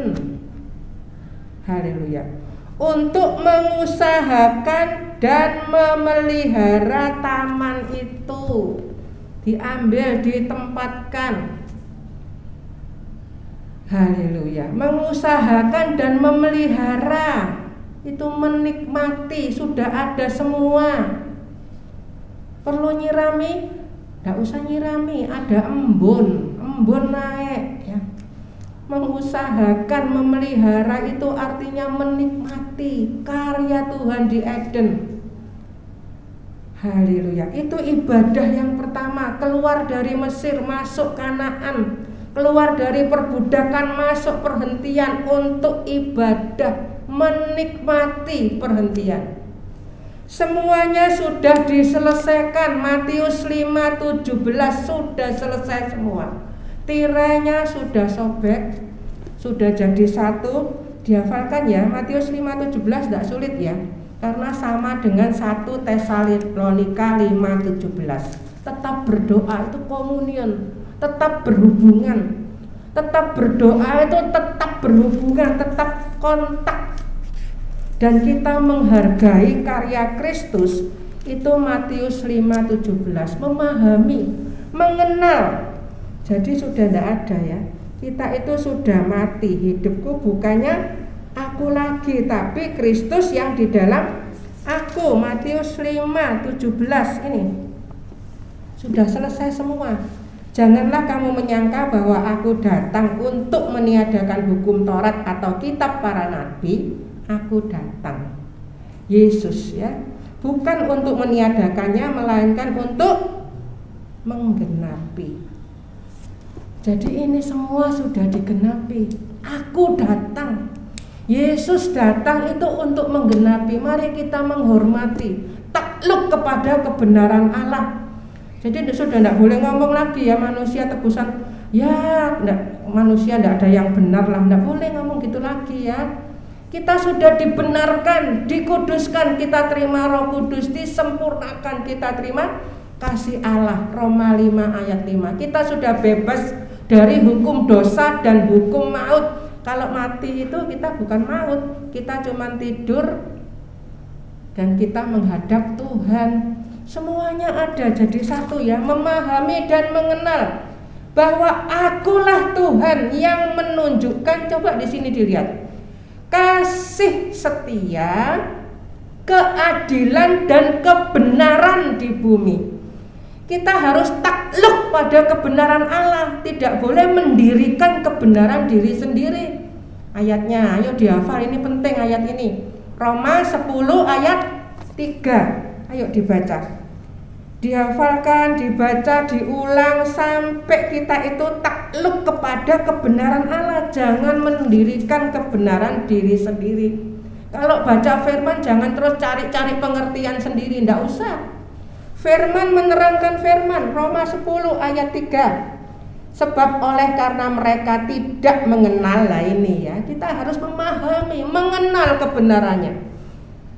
Haleluya. Untuk mengusahakan dan memelihara taman itu. Diambil, ditempatkan. Haleluya. Mengusahakan dan memelihara. Itu menikmati, sudah ada semua. Perlu nyirami? Tidak usah nyirami, ada embun naik ya. Mengusahakan, memelihara itu artinya menikmati karya Tuhan di Eden. Haleluya. Itu ibadah yang pertama. Keluar dari Mesir, masuk Kanaan. Keluar dari perbudakan, masuk perhentian untuk ibadah. Menikmati perhentian. Semuanya sudah diselesaikan. Matius 5:17 sudah selesai semua. Tirainya sudah sobek, sudah jadi satu. Dihafalkan ya, Matius 5:17 tidak sulit ya, karena sama dengan 1 Tesalonika 5:17. Tetap berdoa itu komunion, tetap berhubungan. Tetap berdoa itu tetap berhubungan, tetap kontak. Dan kita menghargai karya Kristus itu Matius 5:17, memahami, mengenal. Jadi sudah tidak ada ya. Kita itu sudah mati. Hidupku bukannya aku lagi, tapi Kristus yang di dalam aku. Matius 5:17 ini sudah selesai semua. Janganlah kamu menyangka bahwa aku datang untuk meniadakan hukum Taurat atau kitab para nabi. Aku datang, Yesus ya, bukan untuk meniadakannya, melainkan untuk menggenapi. Jadi ini semua sudah digenapi. Aku datang, Yesus datang itu untuk menggenapi. Mari kita menghormati, takluk kepada kebenaran Allah. Jadi sudah tidak boleh ngomong lagi ya manusia tebusan. Ya, manusia tidak ada yang benar lah. Tidak boleh ngomong gitu lagi ya. Kita sudah dibenarkan, dikuduskan, kita terima Roh Kudus, disempurnakan, kita terima kasih Allah. Roma 5 ayat 5. Kita sudah bebas dari hukum dosa dan hukum maut. Kalau mati itu kita bukan maut, kita cuma tidur dan kita menghadap Tuhan. Semuanya ada jadi satu ya, memahami dan mengenal bahwa akulah Tuhan yang menunjukkan. Coba di sini dilihat, kasih setia, keadilan dan kebenaran di bumi. Kita harus takluk pada kebenaran Allah, tidak boleh mendirikan kebenaran diri sendiri. Ayatnya, ayo dihafal, ini penting ayat ini. Roma 10 ayat 3. Ayo dibaca. Dihafalkan, dibaca, diulang sampai kita itu takluk kepada kebenaran Allah. Jangan mendirikan kebenaran diri sendiri. Kalau baca firman jangan terus cari-cari pengertian sendiri, tidak usah. Firman menerangkan firman. Roma 10 ayat 3. Sebab oleh karena mereka tidak mengenal, lah ini ya, kita harus memahami, mengenal kebenarannya.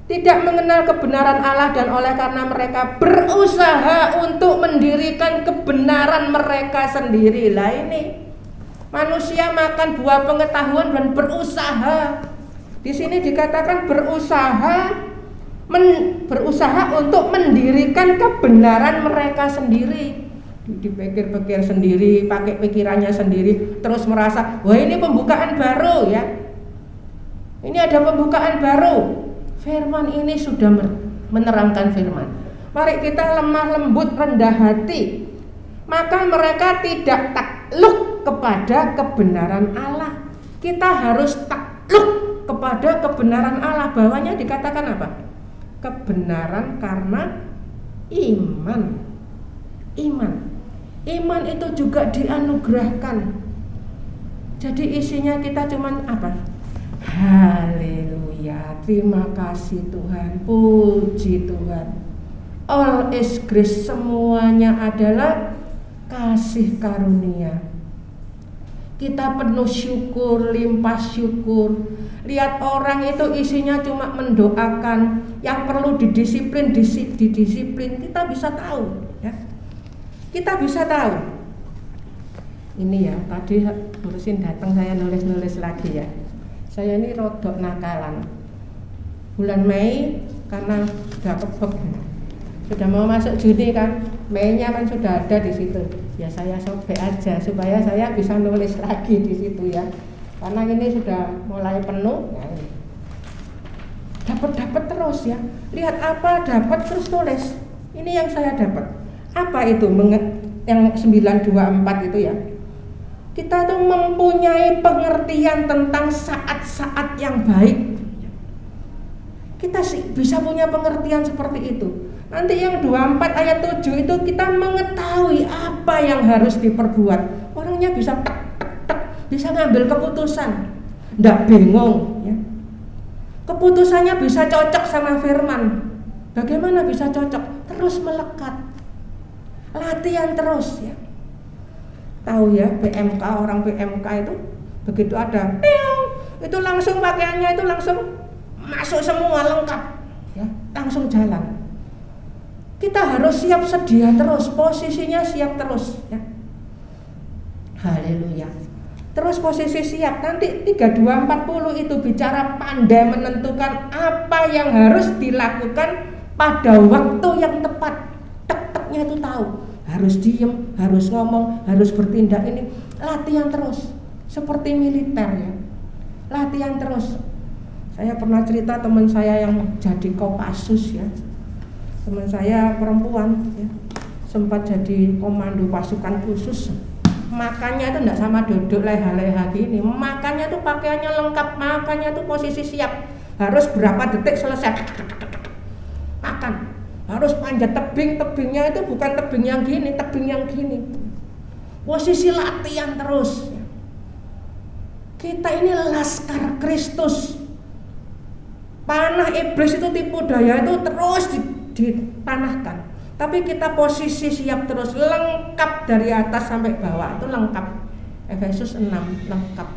Tidak mengenal kebenaran Allah, dan oleh karena mereka berusaha untuk mendirikan kebenaran mereka sendiri. Lah ini manusia makan buah pengetahuan dan berusaha. Di sini dikatakan berusaha untuk mendirikan kebenaran mereka sendiri. Dipikir-pikir sendiri, pakai pikirannya sendiri, terus merasa, wah ini pembukaan baru ya. Ini ada pembukaan baru. Firman ini sudah menerangkan firman. Mari kita lemah lembut, rendah hati. Maka mereka tidak takluk kepada kebenaran Allah. Kita harus takluk kepada kebenaran Allah. Bawahnya dikatakan apa? Kebenaran karena iman. Iman itu juga dianugerahkan. Jadi isinya kita cuman apa? Haleluya, terima kasih Tuhan, puji Tuhan. All is grace, semuanya adalah kasih karunia. Kita penuh syukur, limpah syukur. Lihat orang itu isinya cuma mendoakan, yang perlu didisiplin. Kita bisa tahu ya. Kita bisa tahu. Ini ya, tadi urusin datang saya nulis lagi ya. Saya ini rodok nakalan. Bulan Mei karena sudah kebek, sudah mau masuk Juni kan, Mei-nya kan sudah ada di situ. Ya saya sobek aja supaya saya bisa nulis lagi di situ ya. Karena ini sudah mulai penuh. Nah, dapat terus ya. Lihat apa dapat terus tulis. Ini yang saya dapat. Apa itu yang 924 itu ya? Kita tuh mempunyai pengertian tentang saat-saat yang baik. Kita bisa punya pengertian seperti itu. Nanti yang 24 ayat 7 itu kita mengetahui apa yang harus diperbuat. Orangnya bisa bisa ngambil keputusan, ndak bingung ya. Keputusannya bisa cocok sama firman. Bagaimana bisa cocok? Terus melekat, latihan terus ya. Tahu ya PMK, orang PMK itu begitu ada itu langsung pakaiannya itu langsung masuk semua lengkap ya, langsung jalan. Kita harus siap sedia terus, posisinya siap terus ya. Haleluya. Terus posisi siap. Nanti 3240 itu bicara pandai menentukan apa yang harus dilakukan pada waktu yang tepat. Tek-teknya itu tahu. Harus diem, harus ngomong, harus bertindak. Ini latihan terus. Seperti militer ya. Latihan terus. Saya pernah cerita teman saya yang jadi Kopassus ya. Teman saya perempuan ya, sempat jadi komando pasukan khusus. Makannya itu enggak sama duduk leha-leha gini. Makannya tuh pakaiannya lengkap, makannya tuh posisi siap. Harus berapa detik selesai. Makan. Harus panjat tebing, tebingnya itu bukan tebing yang gini, tebing yang gini. Posisi latihan terus. Kita ini laskar Kristus. Panah iblis itu tipu daya itu terus dipanahkan. Tapi kita posisi siap terus, lengkap dari atas sampai bawah, itu lengkap. Efesus 6 lengkap.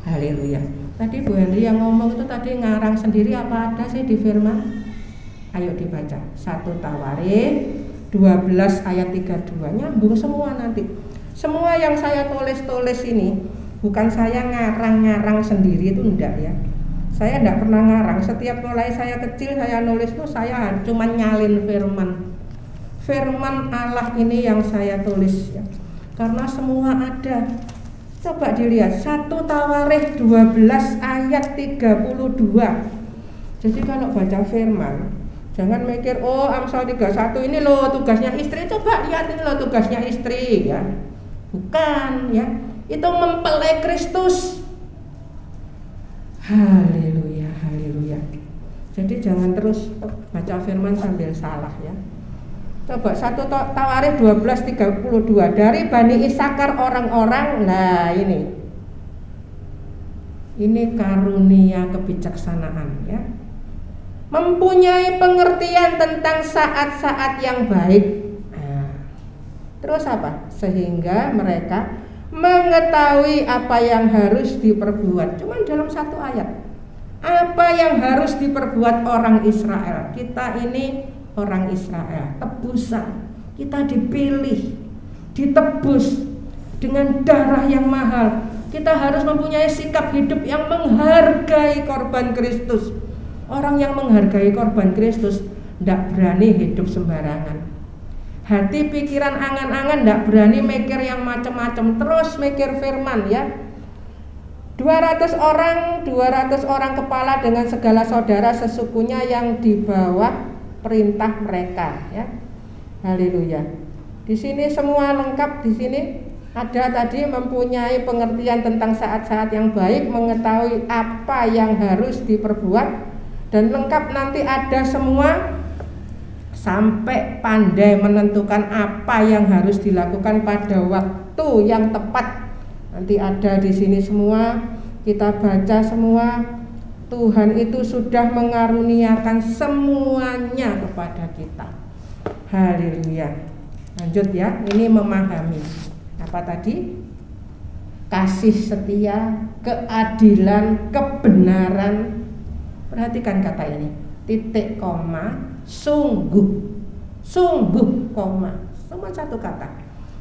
Haleluya. Tadi Bu Henry yang ngomong itu tadi ngarang sendiri apa ada sih di firman? Ayo dibaca 1 Tawarik 12 ayat 32, nyambung semua nanti. Semua yang saya tulis ini bukan saya ngarang-ngarang sendiri, itu enggak ya. Saya enggak pernah ngarang. Setiap mulai saya kecil saya nulis tuh saya cuma nyalin firman. Firman Allah ini yang saya tulis ya. Karena semua ada. Coba dilihat 1 Tawarik 12 ayat 32. Jadi kalau baca firman jangan mikir oh Amsal 31 ini loh tugasnya istri. Coba lihat ini loh tugasnya istri ya. Bukan ya. Itu mempelai Kristus. Haleluya, haleluya. Jadi jangan terus baca firman sambil salah ya. Coba 1 Tawarik 12:32 dari Bani Isakar orang-orang. Nah ini karunia kebijaksanaan ya. Mempunyai pengertian tentang saat-saat yang baik. Nah, terus apa? Sehingga mereka mengetahui apa yang harus diperbuat. Cuma dalam satu ayat. Apa yang harus diperbuat orang Israel? Kita ini orang Israel, tebusan. Kita dipilih, ditebus dengan darah yang mahal. Kita harus mempunyai sikap hidup yang menghargai korban Kristus. Orang yang menghargai korban Kristus tidak berani hidup sembarangan. Hati, pikiran, angan-angan tidak berani mikir yang macam-macam. Terus mikir firman ya. 200 orang kepala dengan segala saudara sesukunya yang di bawah perintah mereka ya. Haleluya. Di sini semua lengkap. Di sini ada tadi mempunyai pengertian tentang saat-saat yang baik, mengetahui apa yang harus diperbuat, dan lengkap nanti ada semua sampai pandai menentukan apa yang harus dilakukan pada waktu yang tepat. Nanti ada di sini semua, kita baca semua. Tuhan itu sudah mengaruniakan semuanya kepada kita. Haleluya. Lanjut ya, ini memahami apa tadi? Kasih setia, keadilan, kebenaran. Perhatikan kata ini, titik koma, sungguh, koma, cuma satu kata,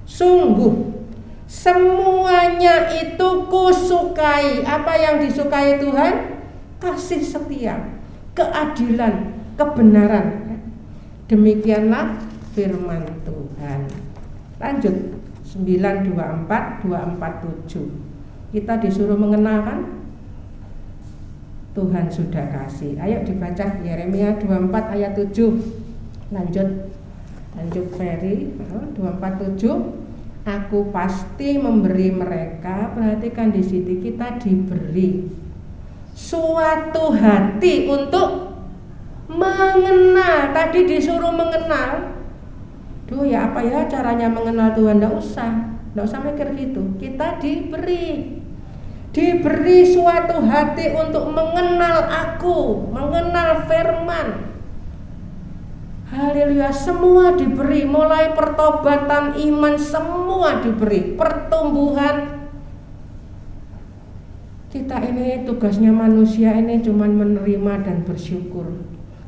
sungguh. Semuanya itu kusukai. Apa yang disukai Tuhan? Kasih setia, keadilan, kebenaran. Demikianlah firman Tuhan. Lanjut 9:24, 2:47. Kita disuruh mengenalkan Tuhan sudah kasih. Ayo dibaca Yeremia 24 ayat 7. Lanjut Ferry 247. Aku pasti memberi mereka. Perhatikan di sini, kita diberi suatu hati untuk mengenal. Tadi disuruh mengenal. Duh, ya apa ya caranya mengenal Tuhan? Nggak usah mikir gitu. Kita diberi suatu hati untuk mengenal aku, mengenal firman. Haleluya, semua diberi, mulai pertobatan iman semua diberi, pertumbuhan. Kita ini tugasnya manusia ini cuman menerima dan bersyukur.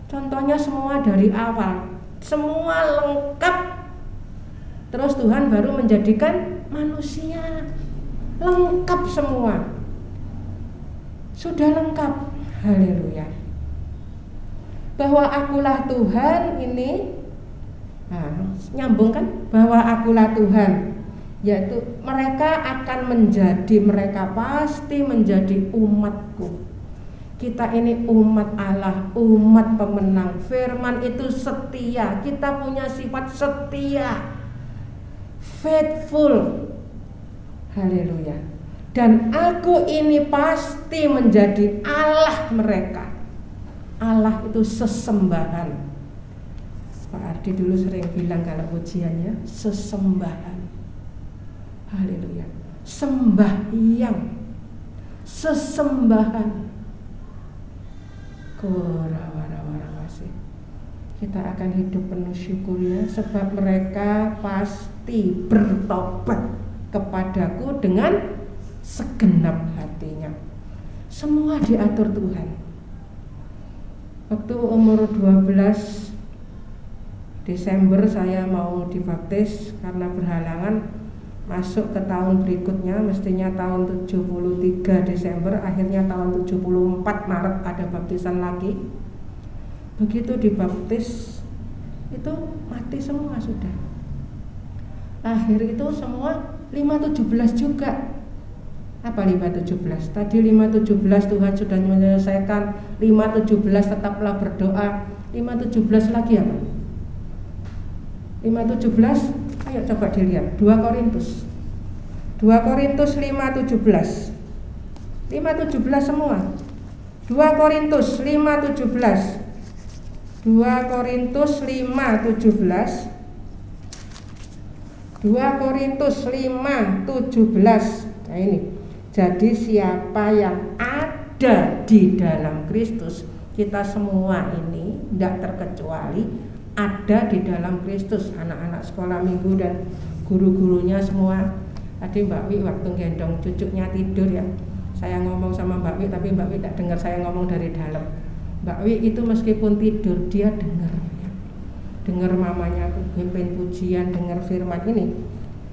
Contohnya semua dari awal, semua lengkap. Terus Tuhan baru menjadikan manusia lengkap semua. Sudah lengkap. Haleluya. Bahwa akulah Tuhan ini nyambung kan? Bahwa akulah Tuhan, yaitu mereka pasti menjadi umatku. Kita ini umat Allah, umat pemenang. Firman itu setia, kita punya sifat setia, faithful. Haleluya. Dan aku ini pasti menjadi Allah mereka. Allah itu sesembahan. Pak Ardi dulu sering bilang kalau ujiannya sesembahan. Haleluya. Sembahyang, sesembahan. Korawarawaramasih. Kita akan hidup penuh syukur ya, sebab mereka pasti bertobat kepadaku dengan segenap hatinya. Semua diatur Tuhan. Waktu umur 12 Desember saya mau dibaptis karena berhalangan masuk ke tahun berikutnya, mestinya tahun 73 Desember, akhirnya tahun 74 Maret ada baptisan lagi. Begitu dibaptis itu mati semua sudah. Akhir itu semua 5:17 juga. Apa 5:17? Tadi 5:17 Tuhan sudah menyelesaikan. 5:17 tetaplah berdoa. 5:17 lagi apa? 5:17, ayo coba dilihat. 2 Korintus 5:17. 5:17 semua. 2 Korintus 5:17. 2 Korintus 5:17. 2 Korintus 5:17. Nah ini. Jadi siapa yang ada di dalam Kristus, kita semua ini tidak terkecuali ada di dalam Kristus. Anak-anak sekolah minggu dan guru-gurunya semua. Tadi Mbak Wi waktu gendong cucunya tidur ya, saya ngomong sama Mbak Wi, tapi Mbak Wi tidak dengar saya ngomong dari dalam. Mbak Wi itu meskipun tidur dia dengar ya. Dengar mamanya pimpin pujian, dengar firman ini.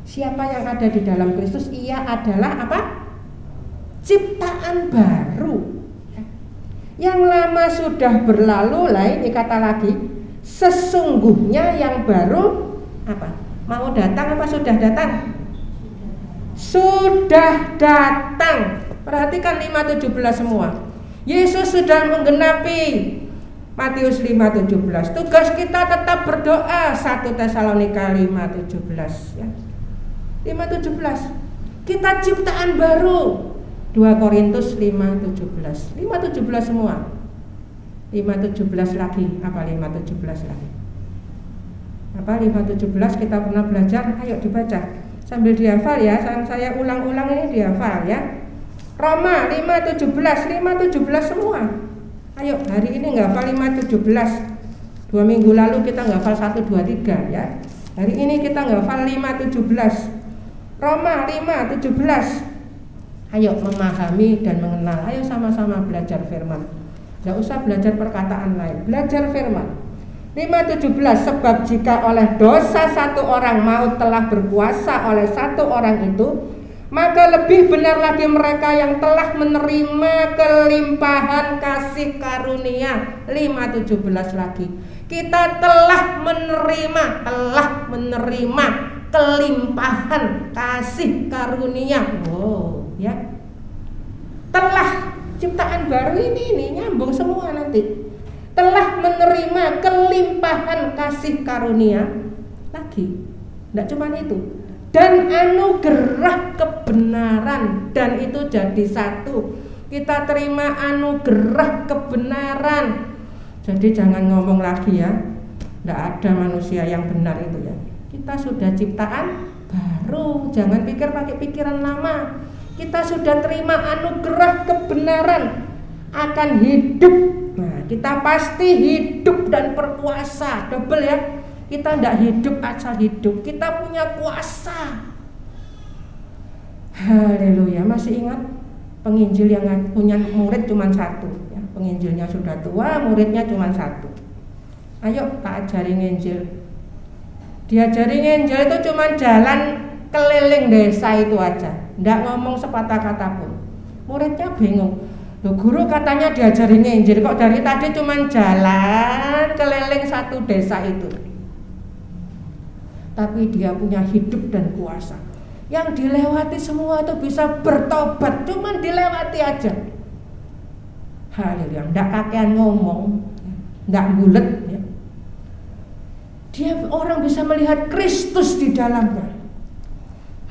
Siapa yang ada di dalam Kristus, ia adalah apa? Ciptaan baru. Yang lama sudah berlalu, ini kata lagi, sesungguhnya yang baru apa? Mau datang apa sudah datang? Sudah datang. Perhatikan 5:17 semua. Yesus sudah menggenapi Matius 5:17. Tugas kita tetap berdoa. 1 Tesalonika 5:17 ya. 5:17. Kita ciptaan baru. 2 Korintus 5:17. 5:17 semua. 5:17 lagi. Apa 5:17 lagi? Apa 5:17 kita pernah belajar? Ayo dibaca sambil dihafal ya. Saya ulang-ulang ini dihafal ya. Roma 5:17. 5:17 semua. Ayo hari ini nggak hafal 5:17. 2 minggu lalu kita nggak hafal 1, 2, 3 ya. Hari ini kita nggak hafal 5:17. Roma 5:17. Ayo memahami dan mengenal. Ayo sama-sama belajar firman. Nggak usah belajar perkataan lain, belajar firman. 5:17. Sebab jika oleh dosa satu orang maut telah berkuasa oleh satu orang itu, maka lebih benar lagi mereka yang telah menerima kelimpahan kasih karunia. 5:17 lagi. Kita telah menerima kelimpahan kasih karunia. Wow, ya. Telah, ciptaan baru ini nyambung semua nanti. Telah menerima kelimpahan kasih karunia. Lagi, tidak cuma itu. dan anugerah kebenaran, dan itu jadi satu. Kita terima anugerah kebenaran. Jadi jangan ngomong lagi ya, tidak ada manusia yang benar itu ya. Kita sudah ciptaan baru, jangan pikir pakai pikiran lama. Kita sudah terima anugerah kebenaran akan hidup. Nah, kita pasti hidup dan berkuasa, double ya. Kita tidak hidup asal hidup, kita punya kuasa. Haleluya. Masih ingat penginjil yang punya murid cuma satu ya? Penginjilnya sudah tua, muridnya cuma satu. Ayo tak ajari nginjil. Diajari nginjil itu cuma jalan keliling desa itu aja, tidak ngomong sepatah kata pun. Muridnya bingung, loh guru katanya diajari nginjil, kok dari tadi cuma jalan keliling satu desa itu. Tapi dia punya hidup dan kuasa. Yang dilewati semua itu bisa bertobat, cuma dilewati aja. Haleluya, tidak kakean ngomong, tidak bulet ya. Dia orang bisa melihat Kristus di dalamnya.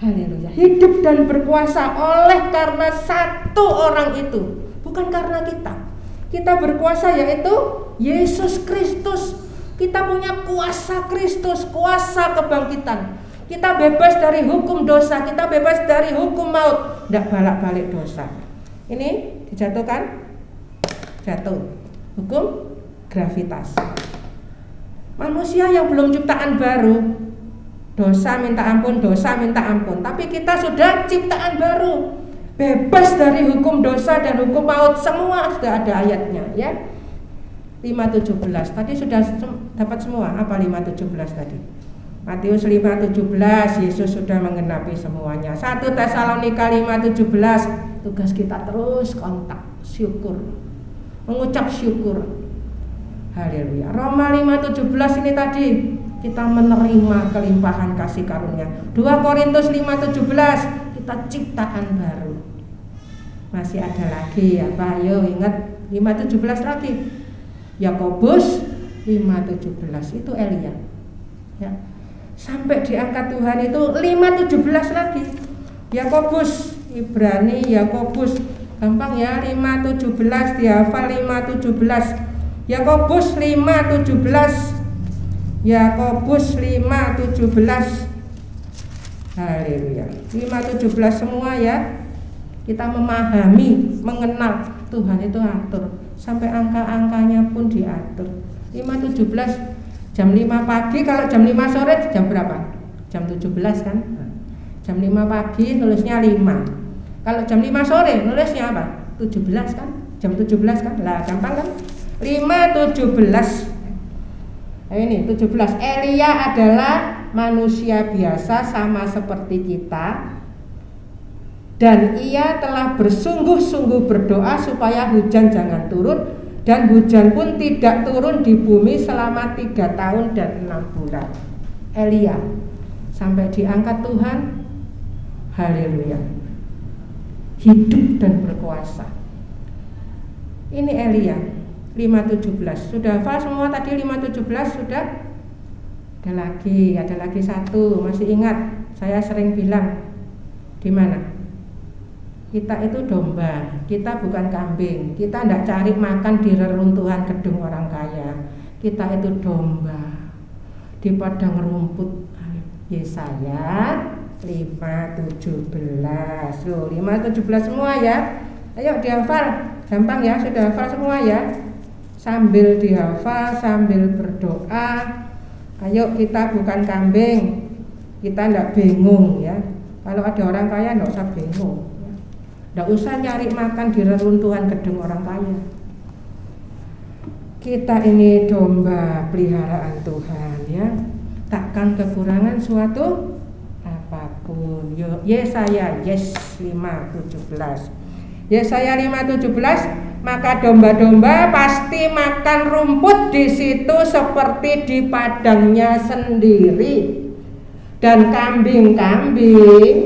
Haleluya, hidup dan berkuasa oleh karena satu orang itu, bukan karena kita. Kita berkuasa yaitu Yesus Kristus. Kita punya kuasa Kristus, kuasa kebangkitan. Kita bebas dari hukum dosa, kita bebas dari hukum maut, tidak balik-balik dosa. Ini dijatuhkan, jatuh hukum gravitas. Manusia yang belum ciptaan baru, dosa minta ampun, dosa minta ampun. Tapi kita sudah ciptaan baru, bebas dari hukum dosa dan hukum maut, semua sudah ada ayatnya ya. 5:17 tadi sudah dapat semua. Apa 5:17 tadi? Matius 5:17, Yesus sudah menggenapi semuanya. 1 Tesalonika 5:17, tugas kita terus kontak, syukur, mengucap syukur. Haleluya. Roma 5:17 ini tadi kita menerima kelimpahan kasih karunia. 2 Korintus 5:17, kita ciptaan baru. Masih ada lagi ya Pak, ayo ingat 5:17 lagi. Yakobus 5:17 itu Elia ya. Sampai diangkat Tuhan itu 5:17 lagi. Yakobus, Ibrani, Yakobus, gampang ya, 5:17 dihafal. 5:17 Yakobus 5:17, Yakobus 5:17. Haleluya. 5:17 semua ya. Kita memahami, mengenal Tuhan itu atur, sampai angka-angkanya pun diatur. 5:17 jam 5 pagi, kalau jam 5 sore jam berapa? Jam 17 kan? Jam 5 pagi nulisnya 5. Kalau jam 5 sore nulisnya apa? 17 kan? Jam 17 kan? Lah gampang kan? 5:17. Nah ini 17. Elia adalah manusia biasa sama seperti kita, dan ia telah bersungguh-sungguh berdoa supaya hujan jangan turun, dan hujan pun tidak turun di bumi selama 3 tahun dan 6 bulan. Elia sampai diangkat Tuhan. Haleluya. Hidup dan berkuasa. Ini Elia 5:17. Sudah hafal semua tadi 5:17 sudah? Ada lagi satu, masih ingat? Saya sering bilang di mana? Kita itu domba, kita bukan kambing. Kita tidak cari makan di reruntuhan gedung orang kaya. Kita itu domba di padang rumput. Yesaya 5:17. Loh, 5:17 semua ya. Ayo dihafal, gampang ya, sudah hafal semua ya. Sambil dihafal, sambil berdoa. Ayo, kita bukan kambing, kita tidak bingung ya. Kalau ada orang kaya tidak usah bingung. Tidak usah nyari makan di reruntuhan gedung orang kaya. Kita ini domba peliharaan Tuhan ya, takkan kekurangan suatu apapun. Yesaya 5:17. Yesaya 5:17, maka domba-domba pasti makan rumput di situ seperti di padangnya sendiri, dan kambing-kambing.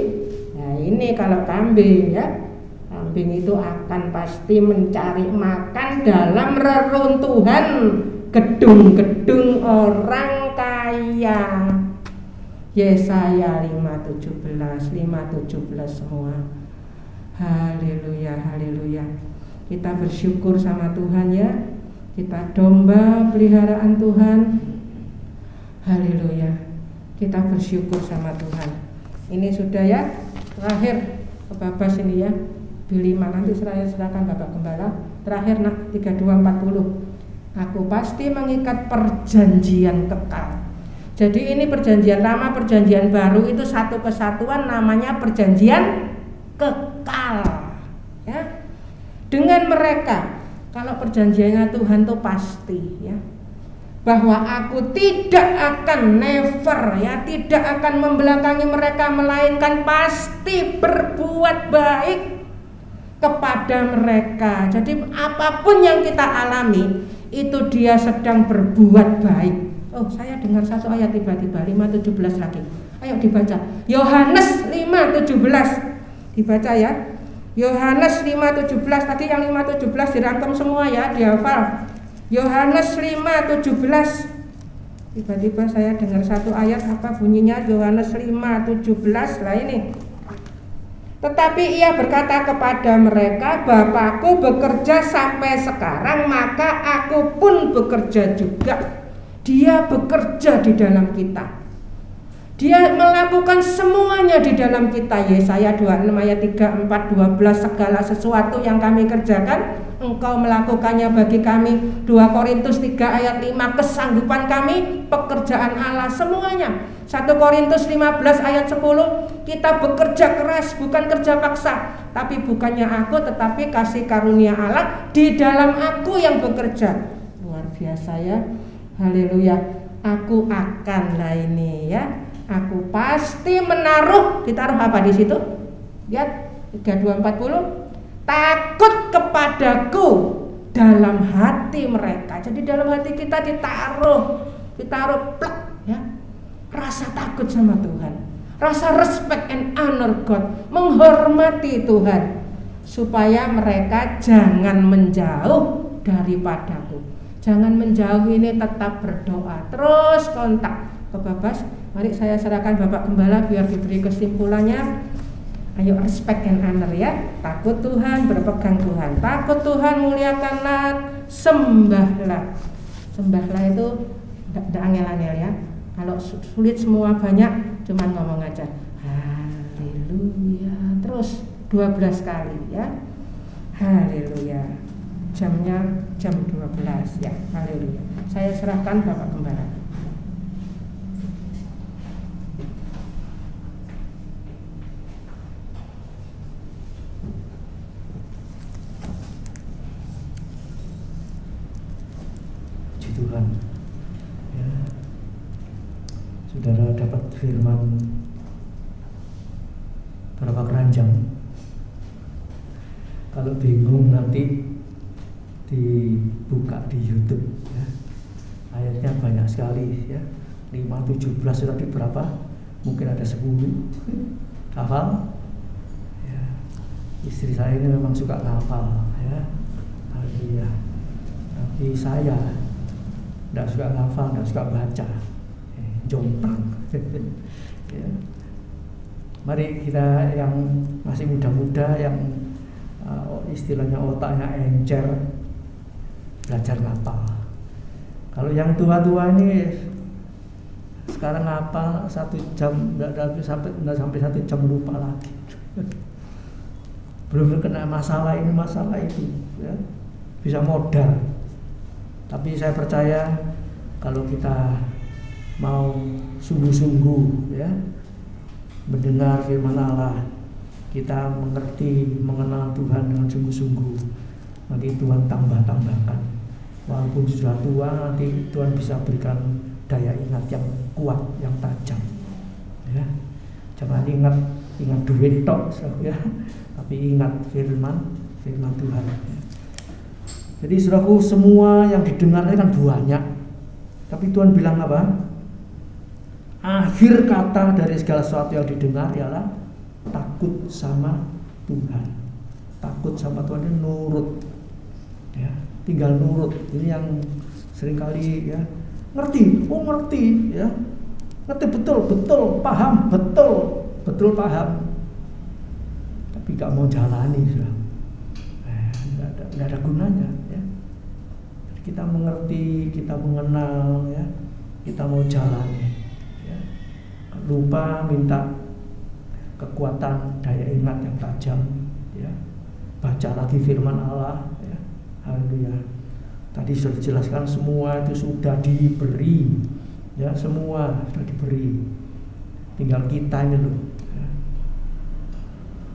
Nah ini kalau kambing ya. Kambing itu akan pasti mencari makan dalam reruntuhan gedung-gedung orang kaya. Yesaya 5:17 semua. Haleluya, haleluya. Kita bersyukur sama Tuhan ya. Kita domba peliharaan Tuhan. Haleluya. Kita bersyukur sama Tuhan. Ini sudah ya, terakhir Bapak sini ya. Bilima nanti saya serahkan Bapak Gembala. Terakhir nak 32:40. Aku pasti mengikat perjanjian kekal. Jadi ini perjanjian lama, perjanjian baru itu satu kesatuan, namanya perjanjian kekal. Ya. Dengan mereka, kalau perjanjiannya Tuhan tuh pasti ya, bahwa aku tidak akan tidak akan membelakangi mereka, melainkan pasti berbuat baik kepada mereka. Jadi apapun yang kita alami itu dia sedang berbuat baik. Oh, saya dengar satu ayat tiba-tiba 5:17 lagi. Ayo dibaca. Yohanes 5:17. Dibaca ya. Yohanes 5:17, tadi yang 5:17 dirangkum semua ya, dihafal. Yohanes 5:17. Tiba-tiba saya dengar satu ayat, apa bunyinya? Yohanes 5:17 lah ini. Tetapi ia berkata kepada mereka, Bapakku bekerja sampai sekarang, maka aku pun bekerja juga. Dia bekerja di dalam kita. Dia melakukan semuanya di dalam kita. Yesaya 26 ayat 3, 4, 12, segala sesuatu yang kami kerjakan, Engkau melakukannya bagi kami. 2 Korintus 3 ayat 5, kesanggupan kami, pekerjaan Allah semuanya. 1 Korintus 15 ayat 10, kita bekerja keras, bukan kerja paksa. Tapi bukannya aku, tetapi kasih karunia Allah di dalam aku yang bekerja. Luar biasa ya. Haleluya. Aku akan lah ini ya. Aku pasti menaruh, ditaruh apa di situ? Lihat 32:40. Takut kepadaku dalam hati mereka. Jadi dalam hati kita ditaruh plek ya. Rasa takut sama Tuhan. Rasa respect and honor God, menghormati Tuhan, supaya mereka jangan menjauh daripadaku. Jangan menjauh ini, tetap berdoa, terus kontak ke Babas. Mari saya serahkan Bapak Gembala biar diberi kesimpulannya. Ayo respect and honor ya. Takut Tuhan, berpegang Tuhan. Takut Tuhan, muliakanlah, sembahlah. Sembahlah itu tidak angel-angel ya. Kalau sulit semua banyak, cuman ngomong aja haleluya terus 12 kali ya. Haleluya. Jamnya jam 12 ya. Haleluya. Saya serahkan Bapak Gembala. Puji Tuhan ya. Saudara dapat firman berapa keranjang. Kalau bingung nanti dibuka di YouTube ya. Ayatnya banyak sekali ya. 5:17 tadi berapa? Mungkin ada 10. Hafal? Ya. Istri saya ini memang suka hafal ya. Haleluya. Tapi saya tidak suka hafal, tidak suka baca. Jomplang. Ya. Mari kita yang masih muda-muda, yang istilahnya otaknya encer, belajar ngapal. Kalau yang tua-tua ini sekarang ngapal 1 jam nggak sampai 1 jam lupa lagi. Belum kena masalah ini masalah itu ya. Bisa modal. Tapi saya percaya kalau kita mau sungguh-sungguh ya mendengar firman Allah, kita mengerti, mengenal Tuhan dengan sungguh-sungguh, nanti Tuhan tambah-tambahkan. Walaupun sudah tua, nanti Tuhan bisa berikan daya ingat yang kuat, yang tajam ya. Jangan ingat duit tok ya, tapi ingat firman Tuhan ya. Jadi saudaraku, semua yang didengar kan banyak, tapi Tuhan bilang apa? Akhir kata dari segala sesuatu yang didengar ialah takut sama Tuhan. Takut sama Tuhan ini nurut ya, tinggal nurut. Ini yang seringkali ya ngerti ya, ngerti betul, paham betul paham, tapi nggak mau jalani sudah, nggak ada gunanya ya. Kita mengerti, kita mengenal ya, kita mau jalani ya. Lupa minta kekuatan daya ingat yang tajam ya. Baca lagi firman Allah ya. Haleluya. Tadi sudah dijelaskan semua itu sudah diberi ya, semua sudah diberi, tinggal kita ini loh ya.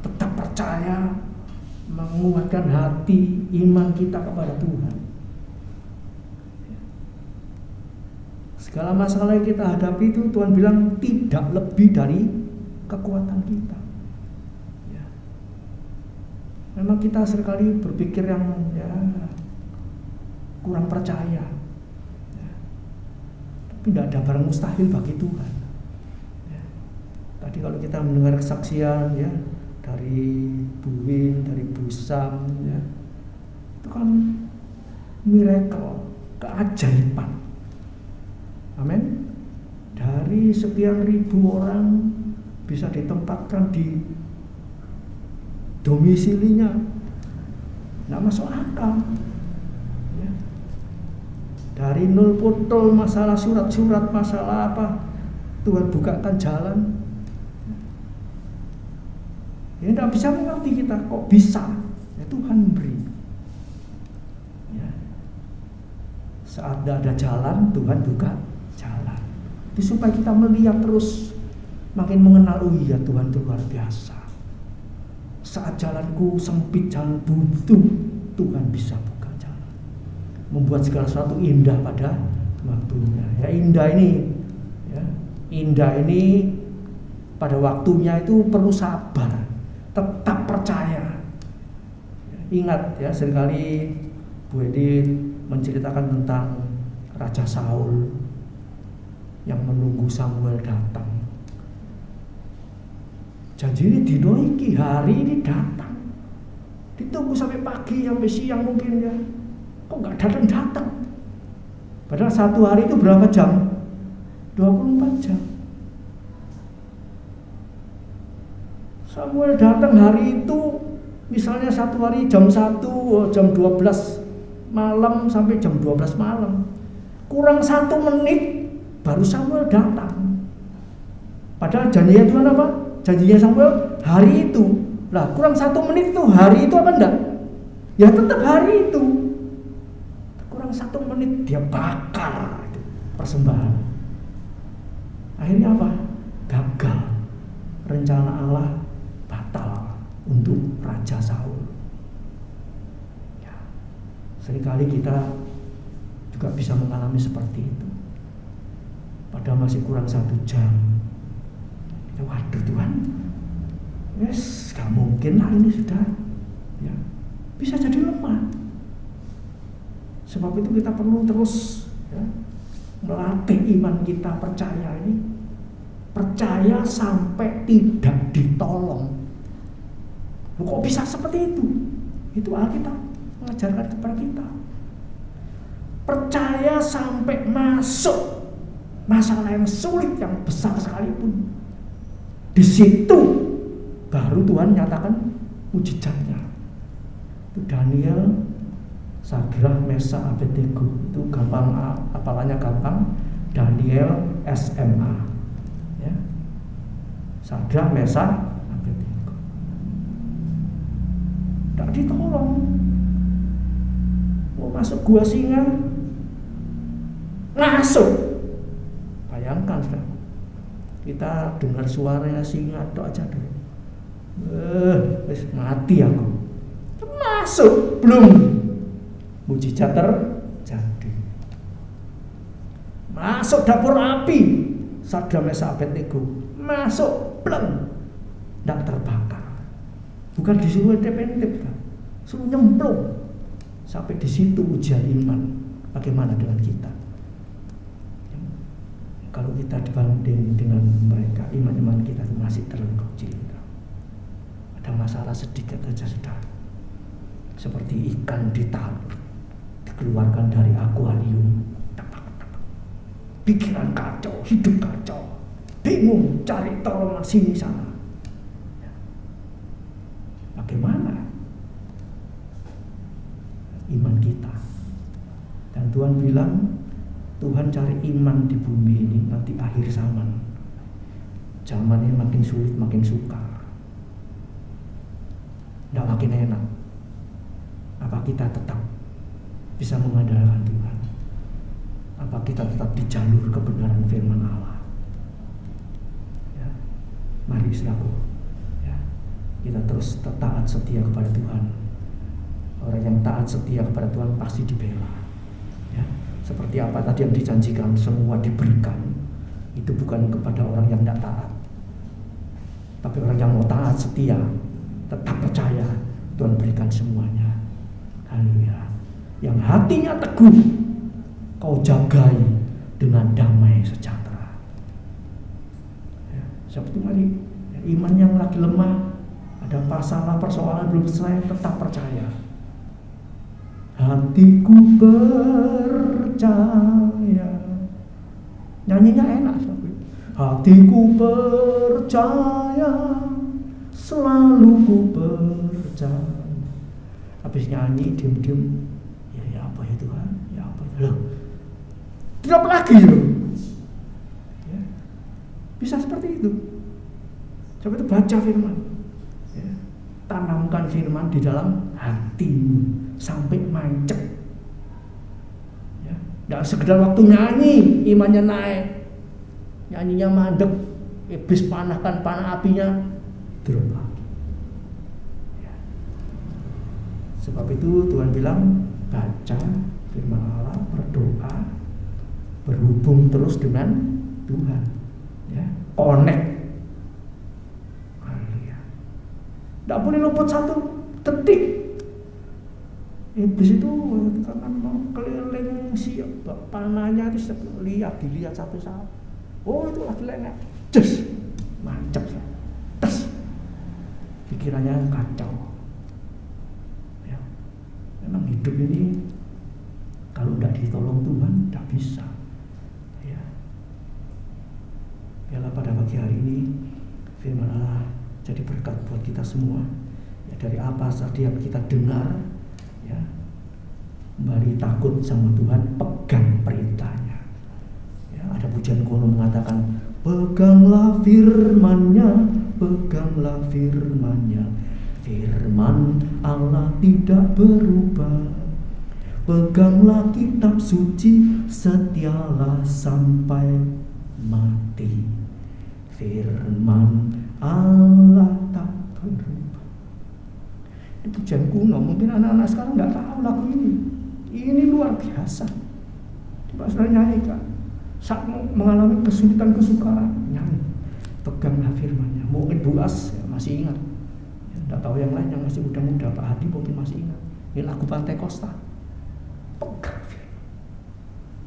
Tetap percaya, menguatkan hati iman kita kepada Tuhan. Segala masalah yang kita hadapi itu Tuhan bilang tidak lebih dari kekuatan kita ya. Memang kita seringkali berpikir yang ya kurang percaya ya. Tapi tidak ada barang mustahil bagi Tuhan ya. Tadi kalau kita mendengar kesaksian ya dari Bu Win, dari Bu Sam ya, itu kan miracle, keajaiban. Amin. Dari sekian ribu orang bisa ditempatkan di domisilinya, nggak masuk akal ya. Dari nol potol masalah surat-surat, masalah apa, Tuhan bukakan jalan ya. Nggak bisa mengerti kita kok bisa ya, Tuhan beri ya. Saat nggak ada jalan, Tuhan buka jalan itu supaya kita melihat terus, makin mengenal, oh iya Tuhan itu luar biasa. Saat jalanku sempit, jalan buntu, Tuhan bisa buka jalan, membuat segala sesuatu indah pada waktunya ya. Indah ini pada waktunya itu perlu sabar, tetap percaya ya. Ingat ya, seringkali Bu Edith menceritakan tentang Raja Saul yang menunggu Samuel datang. Janji ini dino iki, hari ini datang, ditunggu sampai pagi, sampai siang mungkin ya, kok nggak datang. Padahal satu hari itu berapa jam? 24 jam. Samuel datang hari itu, misalnya satu hari jam 1, jam 12 malam sampai jam 12 malam, kurang 1 menit baru Samuel datang. Padahal janjinya Tuhan apa? Janjinya Samuel hari itu. Lah kurang 1 menit itu hari itu apa enggak? Ya tetap hari itu. Kurang 1 menit dia bakar itu persembahan. Akhirnya apa? Gagal. Rencana Allah batal untuk Raja Saul. Ya. Seringkali kita juga bisa mengalami seperti itu. Padahal masih kurang 1 jam. Waduh Tuhan, yes, gak mungkin lah ini sudah ya, bisa jadi lemah. Sebab itu kita perlu terus ya, melatih iman kita, percaya ini, percaya sampai tidak ditolong. Loh, kok bisa seperti itu? Itu Alkitab mengajarkan kepada kita. Percaya sampai masuk masalah yang sulit, yang besar sekalipun. Di situ baru Tuhan nyatakan mujizatnya. Itu Daniel, Sadrah, Mesak, Abednego. Itu gampang, hafalannya gampang. Daniel SMA. Ya. Sadrah, Mesak, Abednego. Tidak ditolong. Mau masuk gua singa, masuk. Bayangkan sudah. Kita dengar suaranya singa tok aja dulu. Mati aku. Masuk belum. Mujizat terjadi. Masuk dapur api. Sadrah, Mesak, Abednego. Masuk belum. Tidak terbakar. Bukan disuruh intip-intip, suruh nyemplung. Sampai di situ ujian iman. Bagaimana dengan kita? Kalau kita dibanding dengan mereka, iman kita masih terlalu kecil. Ada masalah sedikit saja sudah seperti ikan ditaruh, dikeluarkan dari akuarium. Pikiran kacau, hidup kacau. bingung cari tolong sini sana. Bagaimana iman kita? Dan Tuhan bilang, Tuhan cari iman di bumi ini nanti akhir zaman. Zamannya makin sulit, makin sukar, tidak makin enak. Apa kita tetap bisa mengandalkan Tuhan? Apa kita tetap di jalur kebenaran firman Allah? Ya. Mari saudaraku, ya. Kita terus taat setia kepada Tuhan. Orang yang taat setia kepada Tuhan pasti dibela. Ya. Seperti apa tadi yang dijanjikan, semua diberikan. Itu bukan kepada orang yang tidak taat, tapi orang yang mau taat setia, tetap percaya, Tuhan berikan semuanya. Haleluya. Yang hatinya teguh, kau jagai dengan damai sejahtera. Ya, seperti mari, iman yang lagi lemah, ada masalah persoalan belum selesai, tetap percaya. Hatiku percaya. Nyanyinya enak. Hatiku percaya, selalu ku percaya. Habis nyanyi diam-diam, ya apa ya Tuhan, ya apa ya loh. Tidak lagi loh. Ya. Bisa seperti itu. Coba itu baca firman. Ya. Tanamkan firman di dalam hatimu sampai mancep. Ya. Tidak sekedar waktu nyanyi imannya naik, nyanyinya mandek, iblis panahkan panah apinya, drop lagi. Ya. Sebab itu Tuhan bilang, baca firman Allah, berdoa, berhubung terus dengan Tuhan. Ya. Connect. Haleluya. Tidak boleh luput satu detik. Iblis itu karena mau keliling siap panahnya itu dilihat satu-satu. Oh itu lagi lengah, just mancap, tes, pikirannya kacau. Ya. Memang hidup ini kalau tidak ditolong Tuhan tidak bisa. Ya. Biarlah pada pagi hari ini firman Allah jadi berkat buat kita semua. Ya, dari apa saja yang kita dengar, ya, kembali takut sama Tuhan, pegang perintahnya. Ada pujian kono mengatakan, peganglah firman-Nya, peganglah firman-Nya. Firman Allah tidak berubah. Peganglah kitab suci, setialah sampai mati. Firman Allah tak berubah. Ini pujian kuno, mungkin anak-anak sekarang nggak tahu lagu ini. Ini luar biasa. Coba saudara nyanyikan. Saat mengalami kesulitan kesukaran, nyanyi, peganglah firman-Nya. Mungkin Boas ya, masih ingat, ya, tidak tahu yang lain yang masih muda-muda, Pak Hadi mungkin masih ingat. Ini lagu Pantai Kosta, pegang firman,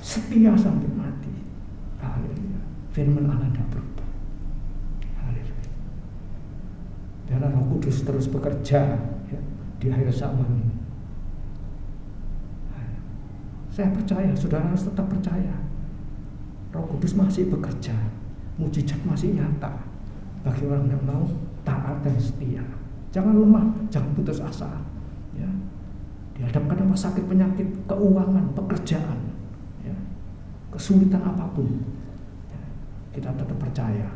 setia sampai mati. Haleluya. Firman Allah tidak berubah. Haleluya. Biarlah Roh Kudus terus bekerja, ya, di akhir zaman ini. Saya percaya, saudara harus tetap percaya. Roh Kudus masih bekerja, mujizat masih nyata bagi orang yang mau taat dan setia. Jangan lemah, jangan putus asa. Ya. Dihadapkan sama sakit, penyakit, keuangan, pekerjaan, ya, kesulitan apapun, ya, kita tetap percaya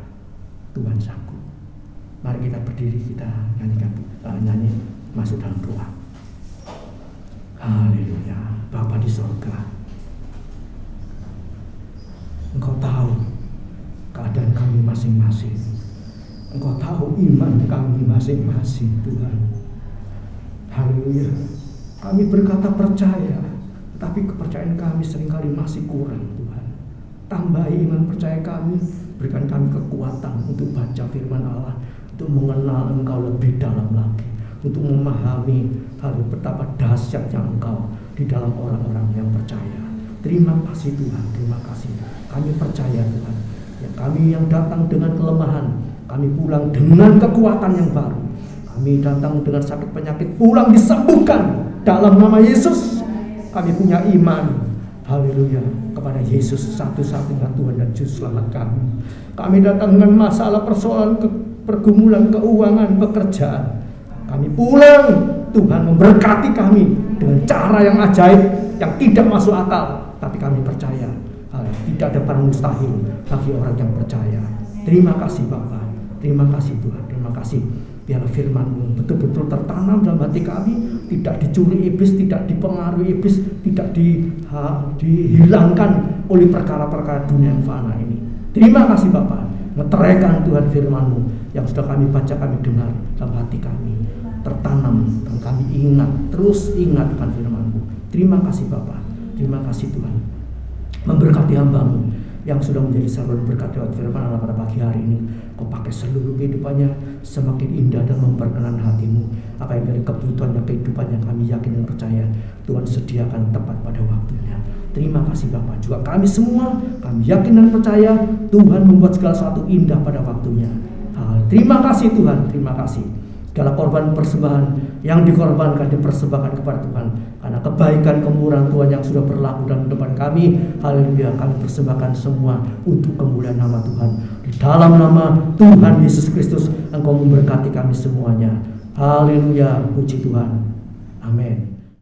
Tuhan sanggup. Mari kita berdiri, kita nyanyi masuk dalam doa. Haleluya. Bapa di surga, Engkau tahu keadaan kami masing-masing. Engkau tahu iman kami masing-masing, Tuhan. Haleluya. Kami berkata percaya, tapi kepercayaan kami seringkali masih kurang, Tuhan. Tambahi iman percaya kami, berikan kami kekuatan untuk baca firman Allah, untuk mengenal Engkau lebih dalam lagi, untuk memahami hal betapa dahsyatnya Engkau di dalam orang-orang yang percaya. Terima kasih Tuhan, terima kasih. Kami percaya Tuhan, ya, kami yang datang dengan kelemahan, kami pulang dengan kekuatan yang baru. Kami datang dengan sakit penyakit, pulang disembuhkan dalam nama Yesus. Kami punya iman. Haleluya, kepada Yesus satu-satunya Tuhan dan Juru Selamat kami. Kami datang dengan masalah persoalan pergumulan keuangan, pekerjaan. Kami pulang, Tuhan memberkati kami dengan cara yang ajaib, yang tidak masuk akal. Tapi kami percaya, tidak ada barang mustahil bagi orang yang percaya. Terima kasih Bapa, terima kasih Tuhan, terima kasih. Biarlah firman-Mu betul-betul tertanam dalam hati kami, tidak dicuri iblis, tidak dipengaruhi iblis, tidak dihilangkan oleh perkara-perkara dunia yang fana ini. Terima kasih Bapa, meteraikan Tuhan firman-Mu yang sudah kami baca, kami dengar dalam hati kami, tertanam dan kami ingat, terus ingat akan firman-Mu. Terima kasih Bapa, terima kasih Tuhan. Memberkati hamba-Mu yang sudah menjadi saluran berkat lewat firman Allah pada pagi hari ini. Kau pakai seluruh kehidupannya semakin indah dan memperkenan hati-Mu. Apa yang dari kebutuhan dan kehidupannya kami yakin dan percaya Tuhan sediakan tepat pada waktunya. Terima kasih Bapa. Juga kami semua, kami yakin dan percaya Tuhan membuat segala sesuatu indah pada waktunya. Terima kasih Tuhan, terima kasih. Segala korban persembahan yang dikorbankan, dipersembahkan kepada Tuhan, karena kebaikan kemurahan Tuhan yang sudah berlaku dalam depan kami. Haleluya, kami persembahkan semua untuk kemuliaan nama Tuhan. Di dalam nama Tuhan Yesus Kristus, Engkau memberkati kami semuanya. Haleluya, puji Tuhan. Amin.